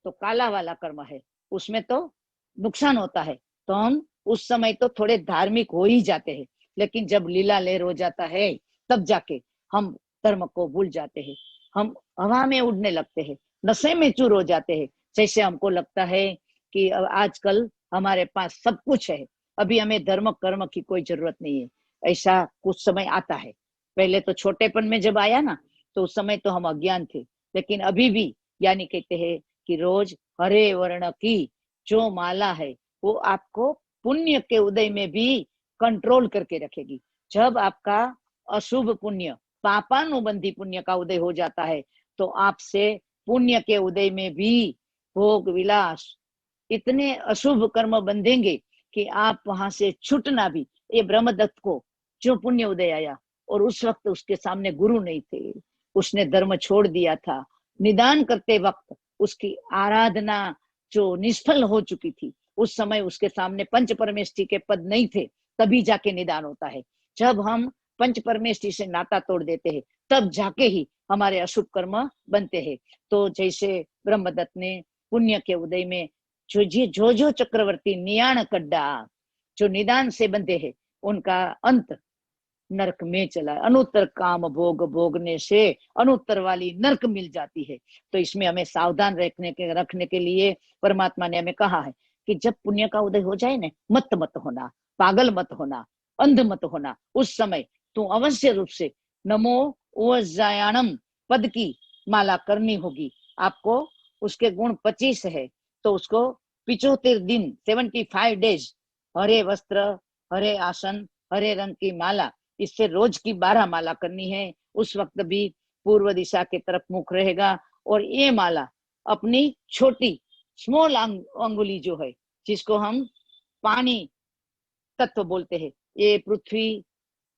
तो काला वाला कर्म है, उसमें तो नुकसान होता है। तो हम उस समय तो थोड़े धार्मिक हो ही जाते हैं, लेकिन जब लीला लेर हो जाता है तब जाके हम धर्म को भूल जाते हैं, हम हवा में उड़ने लगते हैं, नशे में चूर हो जाते हैं। जैसे हमको लगता है कि आजकल हमारे पास सब कुछ है, अभी हमें धर्म कर्म की कोई जरूरत नहीं है। ऐसा कुछ समय आता है। पहले तो छोटेपन में जब आया ना, तो उस समय तो हम अज्ञान थे, लेकिन अभी भी ज्ञानी कहते हैं कि रोज हरे वर्ण की जो माला है वो आपको पुण्य के उदय में भी कंट्रोल करके रखेगी। जब आपका अशुभ पुण्य, पापानुबंधी पुण्य का उदय हो जाता है, तो आपसे पुण्य के उदय में भी भोग विलास इतने अशुभ कर्म बंधेंगे कि आप वहां से छूटना भी। ये ब्रह्मदत्त को जो पुण्य उदय आया, और उस वक्त उसके सामने गुरु नहीं थे, उसने धर्म छोड़ दिया था। निदान करते वक्त उसकी आराधना जो निष्फल हो चुकी थी, उस समय उसके सामने पंच परमेष्ठी के पद नहीं थे, तभी जाके निदान होता है। जब हम पंच परमेष्ठी से नाता तोड़ देते हैं, तब जाके ही हमारे अशुभ कर्म बनते हैं। तो जैसे ब्रह्मदत्त ने पुण्य के उदय में जो चक्रवर्ती नियाण कड्डा जो निदान से बंधे हैं, उनका अंत नरक में चला। अनुत्तर काम भोग भोगने से अनुत्तर वाली नरक मिल जाती है। तो इसमें हमें सावधान रखने के लिए परमात्मा ने हमें कहा है कि जब पुण्य का उदय हो जाए ना, मत होना, पागल मत होना, अंध मत होना। उस समय तू अवश्य रूप से नमो ओजायाणम पद की माला करनी होगी। आपको उसके गुण 25 है, तो उसको 75 दिन 75 डेज हरे वस्त्र, हरे आसन, हरे रंग की माला, इससे रोज की 12 माला करनी है। उस वक्त भी पूर्व दिशा की तरफ मुख रहेगा। और ये माला अपनी छोटी स्मॉल अंगुली जो है, जिसको हम पानी तत्व बोलते हैं, ये पृथ्वी,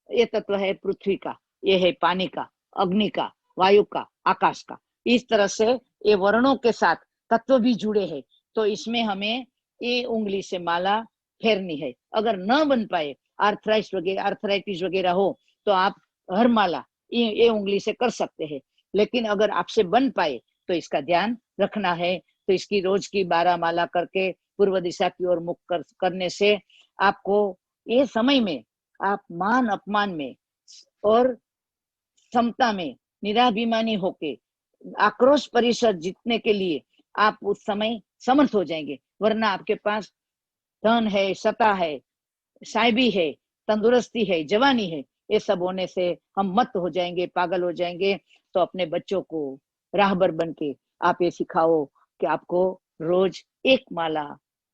ये तत्व है पृथ्वी का, ये है पानी का, अग्नि का, वायु का, आकाश का। इस तरह से ये वर्णों के साथ तत्व भी जुड़े हैं। तो इसमें हमें ये उंगली से माला फेरनी है। अगर न बन पाए, आर्थराइटिस वगैरह हो, तो आप हर माला ये उंगली से कर सकते हैं। लेकिन अगर आपसे बन पाए तो इसका ध्यान रखना है। तो इसकी रोज की 12 माला करके पूर्व दिशा की ओर मुख करने से आपको ये समय में आप मान अपमान में और समता में निराभिमानी होके आक्रोश परिषद जीतने के लिए आप उस समय समर्थ हो जाएंगे। वरना आपके पास धन है, सत्ता है, साहिबी है, तंदुरुस्ती है, जवानी है, ये सब होने से हम मत हो जाएंगे, पागल हो जाएंगे। तो अपने बच्चों को राहबर बन के आप ये सिखाओ कि आपको रोज एक माला,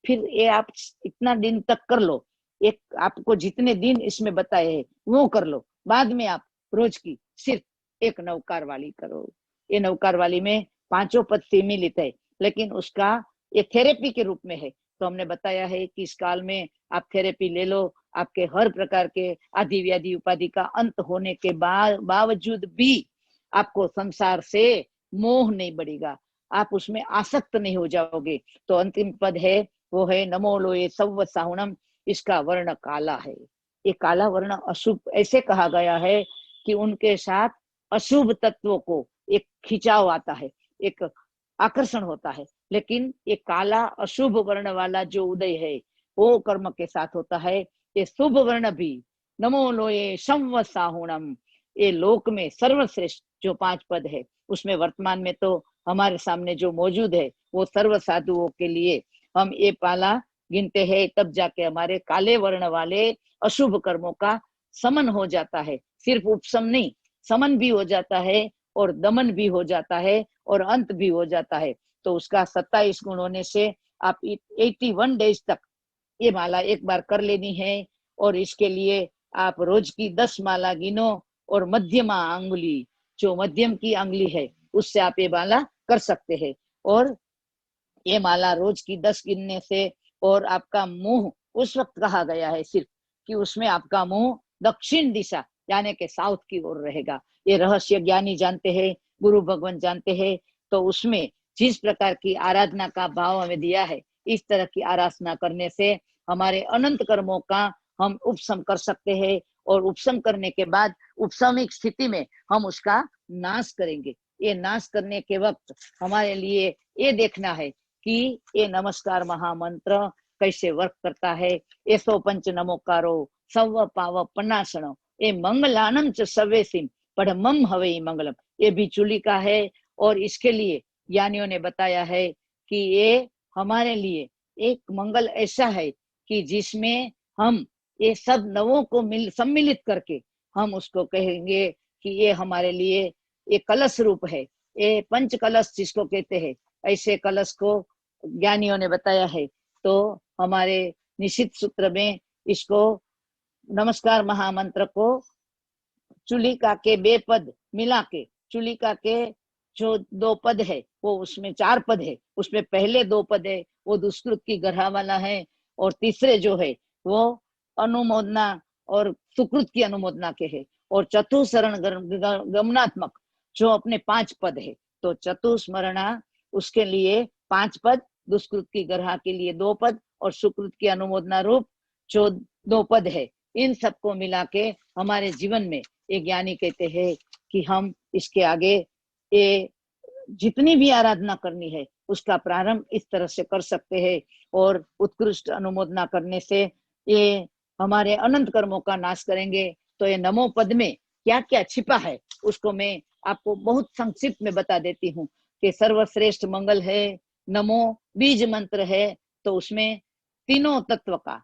फिर ये आप इतना दिन तक कर लो, एक आपको जितने दिन इसमें बताए हैं वो कर लो। बाद में आप रोज की सिर्फ एक नवकार वाली करो। ये नवकार वाली में 5 पद सीमित है, लेकिन उसका ये थेरेपी के रूप में है। तो हमने बताया है कि इस काल में आप थेरेपी ले लो, आपके हर प्रकार के आदि व्याधि उपाधि का अंत होने के बावजूद भी आपको संसार से मोह नहीं बढ़ेगा, आप उसमें आसक्त नहीं हो जाओगे। तो अंतिम पद है वो है नमो लोये सव्व साहुणम। इसका वर्ण काला है। ये काला वर्ण अशुभ ऐसे कहा गया है कि उनके साथ अशुभ तत्वों को एक खिंचाव आता है, एक आकर्षण होता है। लेकिन ये काला अशुभ वर्ण वाला जो उदय है वो कर्म के साथ होता है। ये शुभ वर्ण भी नमो लोये संव साहुणम, ये लोक में सर्वश्रेष्ठ जो 5 पद है, उसमें वर्तमान में तो हमारे सामने जो मौजूद है वो सर्व साधुओं के लिए हम ये पाला गिनते हैं। तब जाके हमारे काले वर्ण वाले अशुभ कर्मों का समन हो जाता है। सिर्फ उपशम नहीं, समन भी हो जाता है और दमन भी हो जाता है और अंत भी हो जाता है। तो उसका 27 गुण होने से आप 81 डेज तक ये माला एक बार कर लेनी है। और इसके लिए आप रोज की 10 माला गिनो, और मध्यमा अंगुली जो मध्यम की अंगुली है उससे आप ये माला कर सकते हैं। और ये माला रोज की 10 गिनने से, और आपका मुंह उस वक्त कहा गया है सिर्फ कि उसमें आपका मुंह दक्षिण दिशा यानी के साउथ की ओर रहेगा। ये रहस्य ज्ञानी जानते हैं, गुरु भगवान जानते हैं। तो उसमें जिस प्रकार की आराधना का भाव हमें दिया है, इस तरह की आराधना करने से हमारे अनंत कर्मों का हम उपशम कर सकते हैं। और उपशम करने के बाद उपशमिक स्थिति में हम उसका नाश करेंगे। ये नाश करने के वक्त हमारे लिए ये देखना है कि ये नमस्कार महामंत्र कैसे वर्क करता है। 105 नमोकारो सव पाव पन्नासणो ए मंगलानम च सवेसिम पढ़मम हवे मंगलम। ये भी चूली का है और इसके लिए ज्ञानियों ने बताया है कि ये हमारे लिए एक मंगल ऐसा है कि जिसमें हम ये सब नवों को सम्मिलित करके हम उसको कहेंगे कि ये हमारे लिए ये कलश रूप है, ये पंच कलश जिसको कहते हैं, ऐसे कलश को ज्ञानियों ने बताया है। तो हमारे निश्चित सूत्र में इसको नमस्कार महामंत्र को चुलिका के 2 पद मिला के, चुलिका के जो 2 पद है वो उसमें 4 पद है, उसमें पहले 2 पद है वो दुष्कृत की ग्रह वाला है और तीसरे जो है वो अनुमोदना और सुकृत की अनुमोदना के है और चतुस्मरण गमनात्मक जो अपने 5 पद है। तो चतुस्मरणा उसके लिए 5 पद, दुष्कृत की ग्रह के लिए 2 पद और सुकृत की अनुमोदना रूप जो 2 पद है, इन सबको मिला के हमारे जीवन में ये ज्ञानी कहते हैं कि हम इसके आगे ये जितनी भी आराधना करनी है उसका प्रारंभ इस तरह से कर सकते हैं और उत्कृष्ट अनुमोदना करने से ये हमारे अनंत कर्मों का नाश करेंगे। तो ये नमो पद में क्या क्या छिपा है उसको मैं आपको बहुत संक्षिप्त में बता देती हूँ कि सर्वश्रेष्ठ मंगल है, नमो बीज मंत्र है, तो उसमें तीनों तत्व का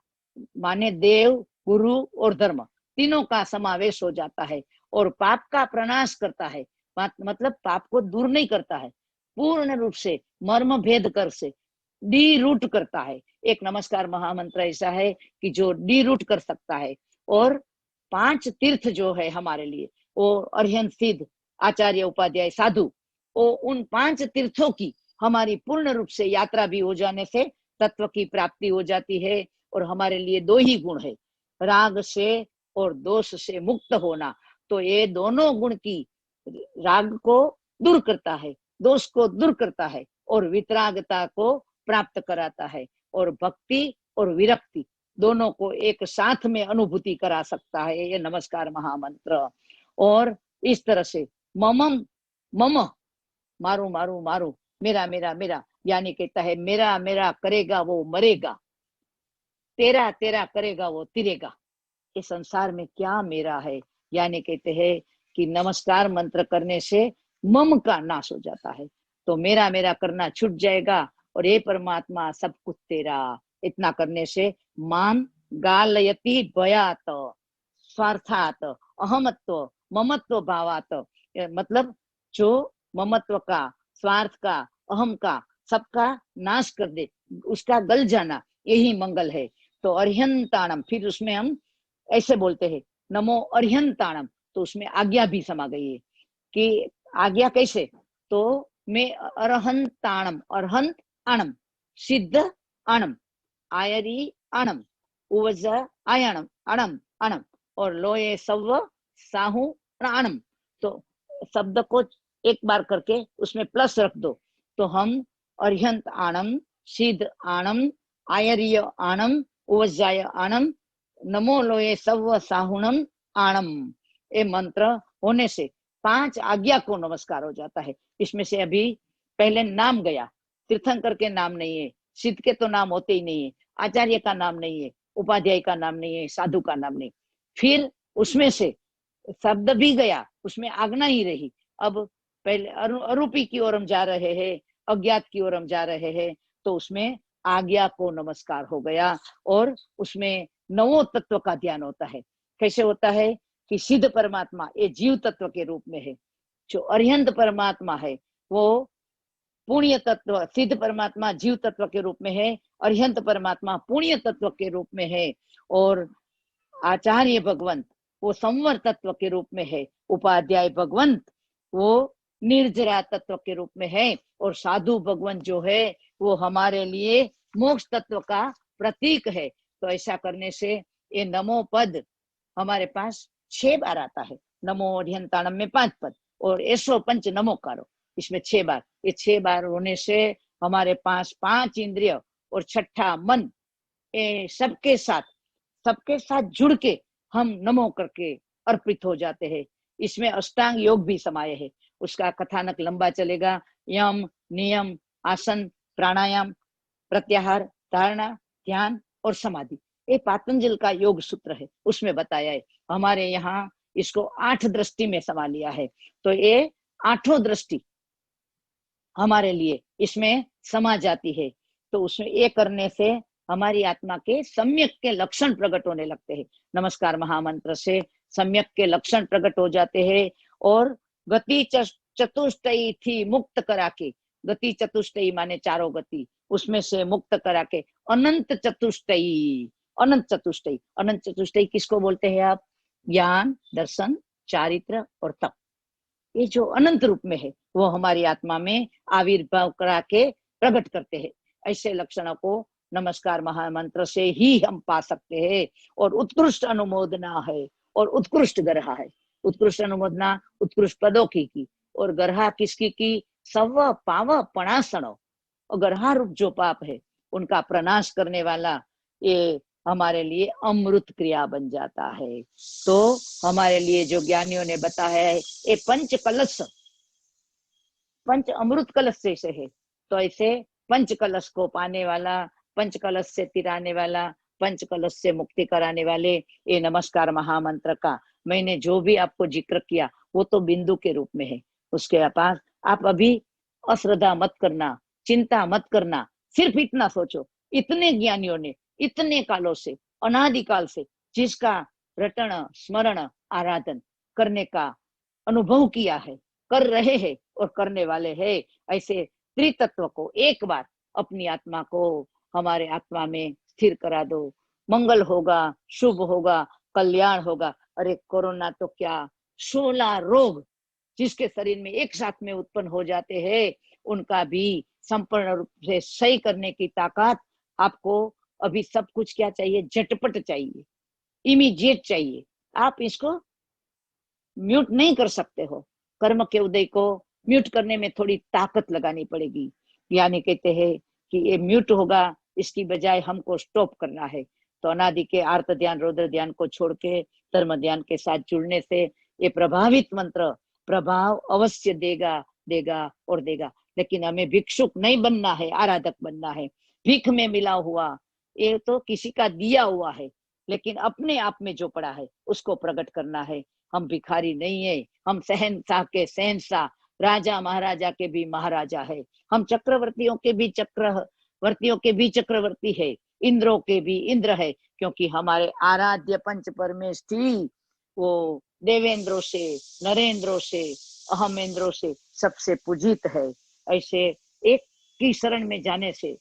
माने देव, गुरु और धर्म तीनों का समावेश हो जाता है और पाप का प्रनाश करता है, मतलब पाप को दूर नहीं करता है, पूर्ण रूप से मर्म भेद कर से डी रूट करता है। एक नमस्कार महामंत्र ऐसा है कि जो डी रूट कर सकता है। और 5 तीर्थ जो है हमारे लिए वो अरिहंत सिद्ध आचार्य उपाध्याय साधु, वो उन 5 तीर्थों की हमारी पूर्ण रूप से यात्रा भी हो जाने से तत्व की प्राप्ति हो जाती है। और हमारे लिए 2 ही गुण है, राग से और दोष से मुक्त होना। तो ये दोनों गुण की राग को दूर करता है, दोष को दूर करता है और वितरागता को प्राप्त कराता है और भक्ति और विरक्ति दोनों को एक साथ में अनुभूति करा सकता है ये नमस्कार महामंत्र। और इस तरह से ममम मम मारू मारू मारू, मेरा मेरा मेरा, यानी कहता है मेरा मेरा करेगा वो मरेगा, तेरा तेरा करेगा वो तिरेगा। इस संसार में क्या मेरा है, यानी कहते हैं कि नमस्कार मंत्र करने से मम का नाश हो जाता है। तो मेरा मेरा करना छूट जाएगा और ये परमात्मा सब कुछ तेरा, इतना करने से माम गालयति भयात स्वार्थात अहमत्व ममत्व भावात, मतलब जो ममत्व का, स्वार्थ का, अहम का, सबका नाश कर दे, उसका गल जाना, यही मंगल है। तो अर्हंताणम, फिर उसमें हम ऐसे बोलते हैं नमो अर्हंताणम, तो उसमें आज्ञा भी समा गई है कि आज्ञा कैसे, तो मैं अर्हंताणम, अर्हंत आणम, सिद्ध आणम, आयरी आणम, उवज आयणम अणम अणम और लोये सव साहू आणम। तो शब्द को एक बार करके उसमें प्लस रख दो, तो हम अर्हंत आणम, सिद्ध आणम, आयर्य आणम, उवजाय आणम, नमो लोये सव साहुणम आणम, ये मंत्र होने से 5 आज्ञा को नमस्कार हो जाता है। इसमें से अभी पहले नाम गया, तीर्थंकर के नाम नहीं है, सिद्ध के तो नाम होते ही नहीं है, आचार्य का नाम नहीं है, उपाध्याय का नाम नहीं है, साधु का नाम नहीं, फिर उसमें से शब्द भी गया, उसमें आज्ञा ही रही। अब पहले अरूपी की ओर हम जा रहे हैं, अज्ञात की ओर हम जा रहे हैं, तो उसमें आज्ञा को नमस्कार हो गया और उसमें नवो तत्व का ध्यान होता है। कैसे होता है कि सिद्ध परमात्मा ये जीव तत्व के रूप में है, जो अर्हंत परमात्मा है वो पुण्य तत्व, सिद्ध परमात्मा जीव तत्व के रूप में है, अर्हंत परमात्मा पुण्य तत्व के रूप में है और आचार्य भगवंत वो संवर तत्व के रूप में है, उपाध्याय भगवंत वो निर्जरा तत्व के रूप में है और साधु भगवंत जो है वो हमारे लिए मोक्ष तत्व का प्रतीक है। तो ऐसा करने से ये नमो पद हमारे पास 6 बार आता है। नमो अर्हंताणम में 5 पद और 105 नमोकारो, इसमें 6 बार, ये 6 बार होने से हमारे पास 5 इंद्रिय और 6ठा मन, ये सबके साथ जुड़ के हम नमो करके अर्पित हो जाते हैं। इसमें अष्टांग योग भी समाये है, उसका कथानक लंबा चलेगा। यम, नियम, आसन, प्राणायाम, प्रत्याहार, धारणा, ध्यान और समाधि, ये पातंजल का योग सूत्र है, उसमें बताया है। हमारे यहाँ इसको 8 दृष्टि में समा लिया है। तो ये 8 दृष्टि हमारे लिए इसमें समा जाती है। तो उसमें ये करने से हमारी आत्मा के सम्यक के लक्षण प्रकट होने लगते हैं। नमस्कार महामंत्र से सम्यक के लक्षण प्रकट हो जाते हैं और गति चतुष्टयी थी मुक्त करा के, गति चतुष्टयी माने चारों गति, उसमें से मुक्त करा के अनंत चतुष्टयी, अनंत चतुष्टयी, अनंत चतुष्टयी किसको बोलते हैं आप? ज्ञान, दर्शन, चारित्र और तप। ये जो अनंत रूप में है वो हमारी आत्मा में आविर्भाव करा के प्रकट करते हैं। ऐसे लक्षणों को नमस्कार महामंत्र से ही हम पा सकते हैं। और उत्कृष्ट अनुमोदना है और उत्कृष्ट गर्हा है। उत्कृष्ट अनुमोदना उत्कृष्ट पदों की और गर्हा किसकी की? सव पाव पणासणो। और गर्हा रूप जो पाप है उनका प्रनाश करने वाला ये हमारे लिए अमृत क्रिया बन जाता है। तो हमारे लिए जो ज्ञानियों ने बताया है ये पंच कलश, पंच अमृत कलश जैसे है। तो ऐसे पंच कलश को पाने वाला, पंच कलश से तिराने वाला, पंच कलश से मुक्ति कराने वाले ये नमस्कार महामंत्र का मैंने जो भी आपको जिक्र किया वो तो बिंदु के रूप में है। उसके पास आप अभी अश्रद्धा मत करना, चिंता मत करना, सिर्फ इतना सोचो, इतने ज्ञानियों ने इतने कालों से, अनादिकाल से जिसका रटन स्मरण आराधन करने का अनुभव किया है, कर रहे हैं और करने वाले हैं, ऐसे त्रितत्व को एक बार अपनी आत्मा को हमारे आत्मा में स्थिर करा दो। मंगल होगा, शुभ होगा, कल्याण होगा। अरे कोरोना तो क्या, 16 रोग जिसके शरीर में एक साथ में उत्पन्न हो जाते हैं उनका भी संपूर्ण रूप से सही करने की ताकत आपको अभी सब कुछ क्या चाहिए? झटपट चाहिए, इमीडिएट चाहिए। आप इसको म्यूट नहीं कर सकते हो। कर्म के उदय को म्यूट करने में थोड़ी ताकत लगानी पड़ेगी। यानी कहते हैं कि ये म्यूट होगा, इसकी बजाय हमको स्टॉप करना है। तो अनादि के आर्त ध्यान, रौद्र ध्यान को छोड़ के धर्म ध्यान के साथ जुड़ने से ये प्रभावित मंत्र प्रभाव अवश्य देगा, देगा और देगा। लेकिन हमें भिक्षुक नहीं बनना है, आराधक बनना है। भीख में मिला हुआ ये तो किसी का दिया हुआ है, लेकिन अपने आप में जो पड़ा है उसको प्रकट करना है। हम भिखारी नहीं है, हम शहनशाह के शहनशाह, राजा महाराजा के भी महाराजा है। हम चक्रवर्तियों के भी चक्रवर्तियों के भी चक्रवर्ती है, इंद्रों के भी इंद्र है। क्योंकि हमारे आराध्य पंच परमेष्ठी वो देवेंद्रों से, नरेंद्रों से, अहमेंद्रों से सबसे पूजित है। ऐसे एक की शरण में जाने से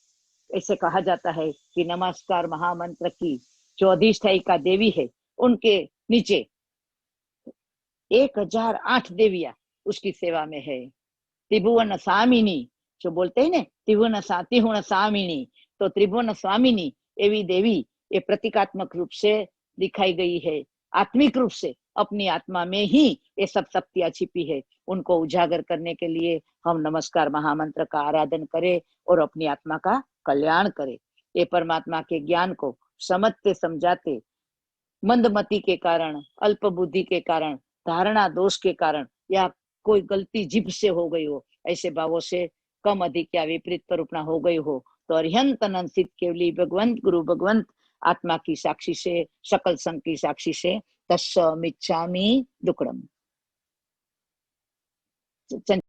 ऐसे कहा जाता है कि नमस्कार महामंत्र की जो अधिष्ठायिका देवी है उनके नीचे 1008 देवियां उसकी सेवा में है। त्रिभुवन स्वामिनी जो बोलते हैं ना, त्रिभुवन स्वामिनी, तो त्रिभुवन स्वामिनी एवी देवी ये प्रतीकात्मक रूप से दिखाई गई है। आत्मिक रूप से अपनी आत्मा में ही ये सब शक्तियां छिपी है। उनको उजागर करने के लिए हम नमस्कार महामंत्र का आराधन करें और अपनी आत्मा का कल्याण करें। ये परमात्मा के ज्ञान को समझते समझाते मंदमति के कारण, अल्प बुद्धि के कारण, धारणा दोष के कारण या कोई गलती जीभ से हो गई हो, ऐसे भावों से कम अधिक या विपरीत प्ररूपणा हो गई हो, तो अरिहंत अनंत केवली भगवंत गुरु भगवंत आत्मा की साक्षी से, सकल संघ की साक्षी से तस्समिच्छामि दुक्कडम।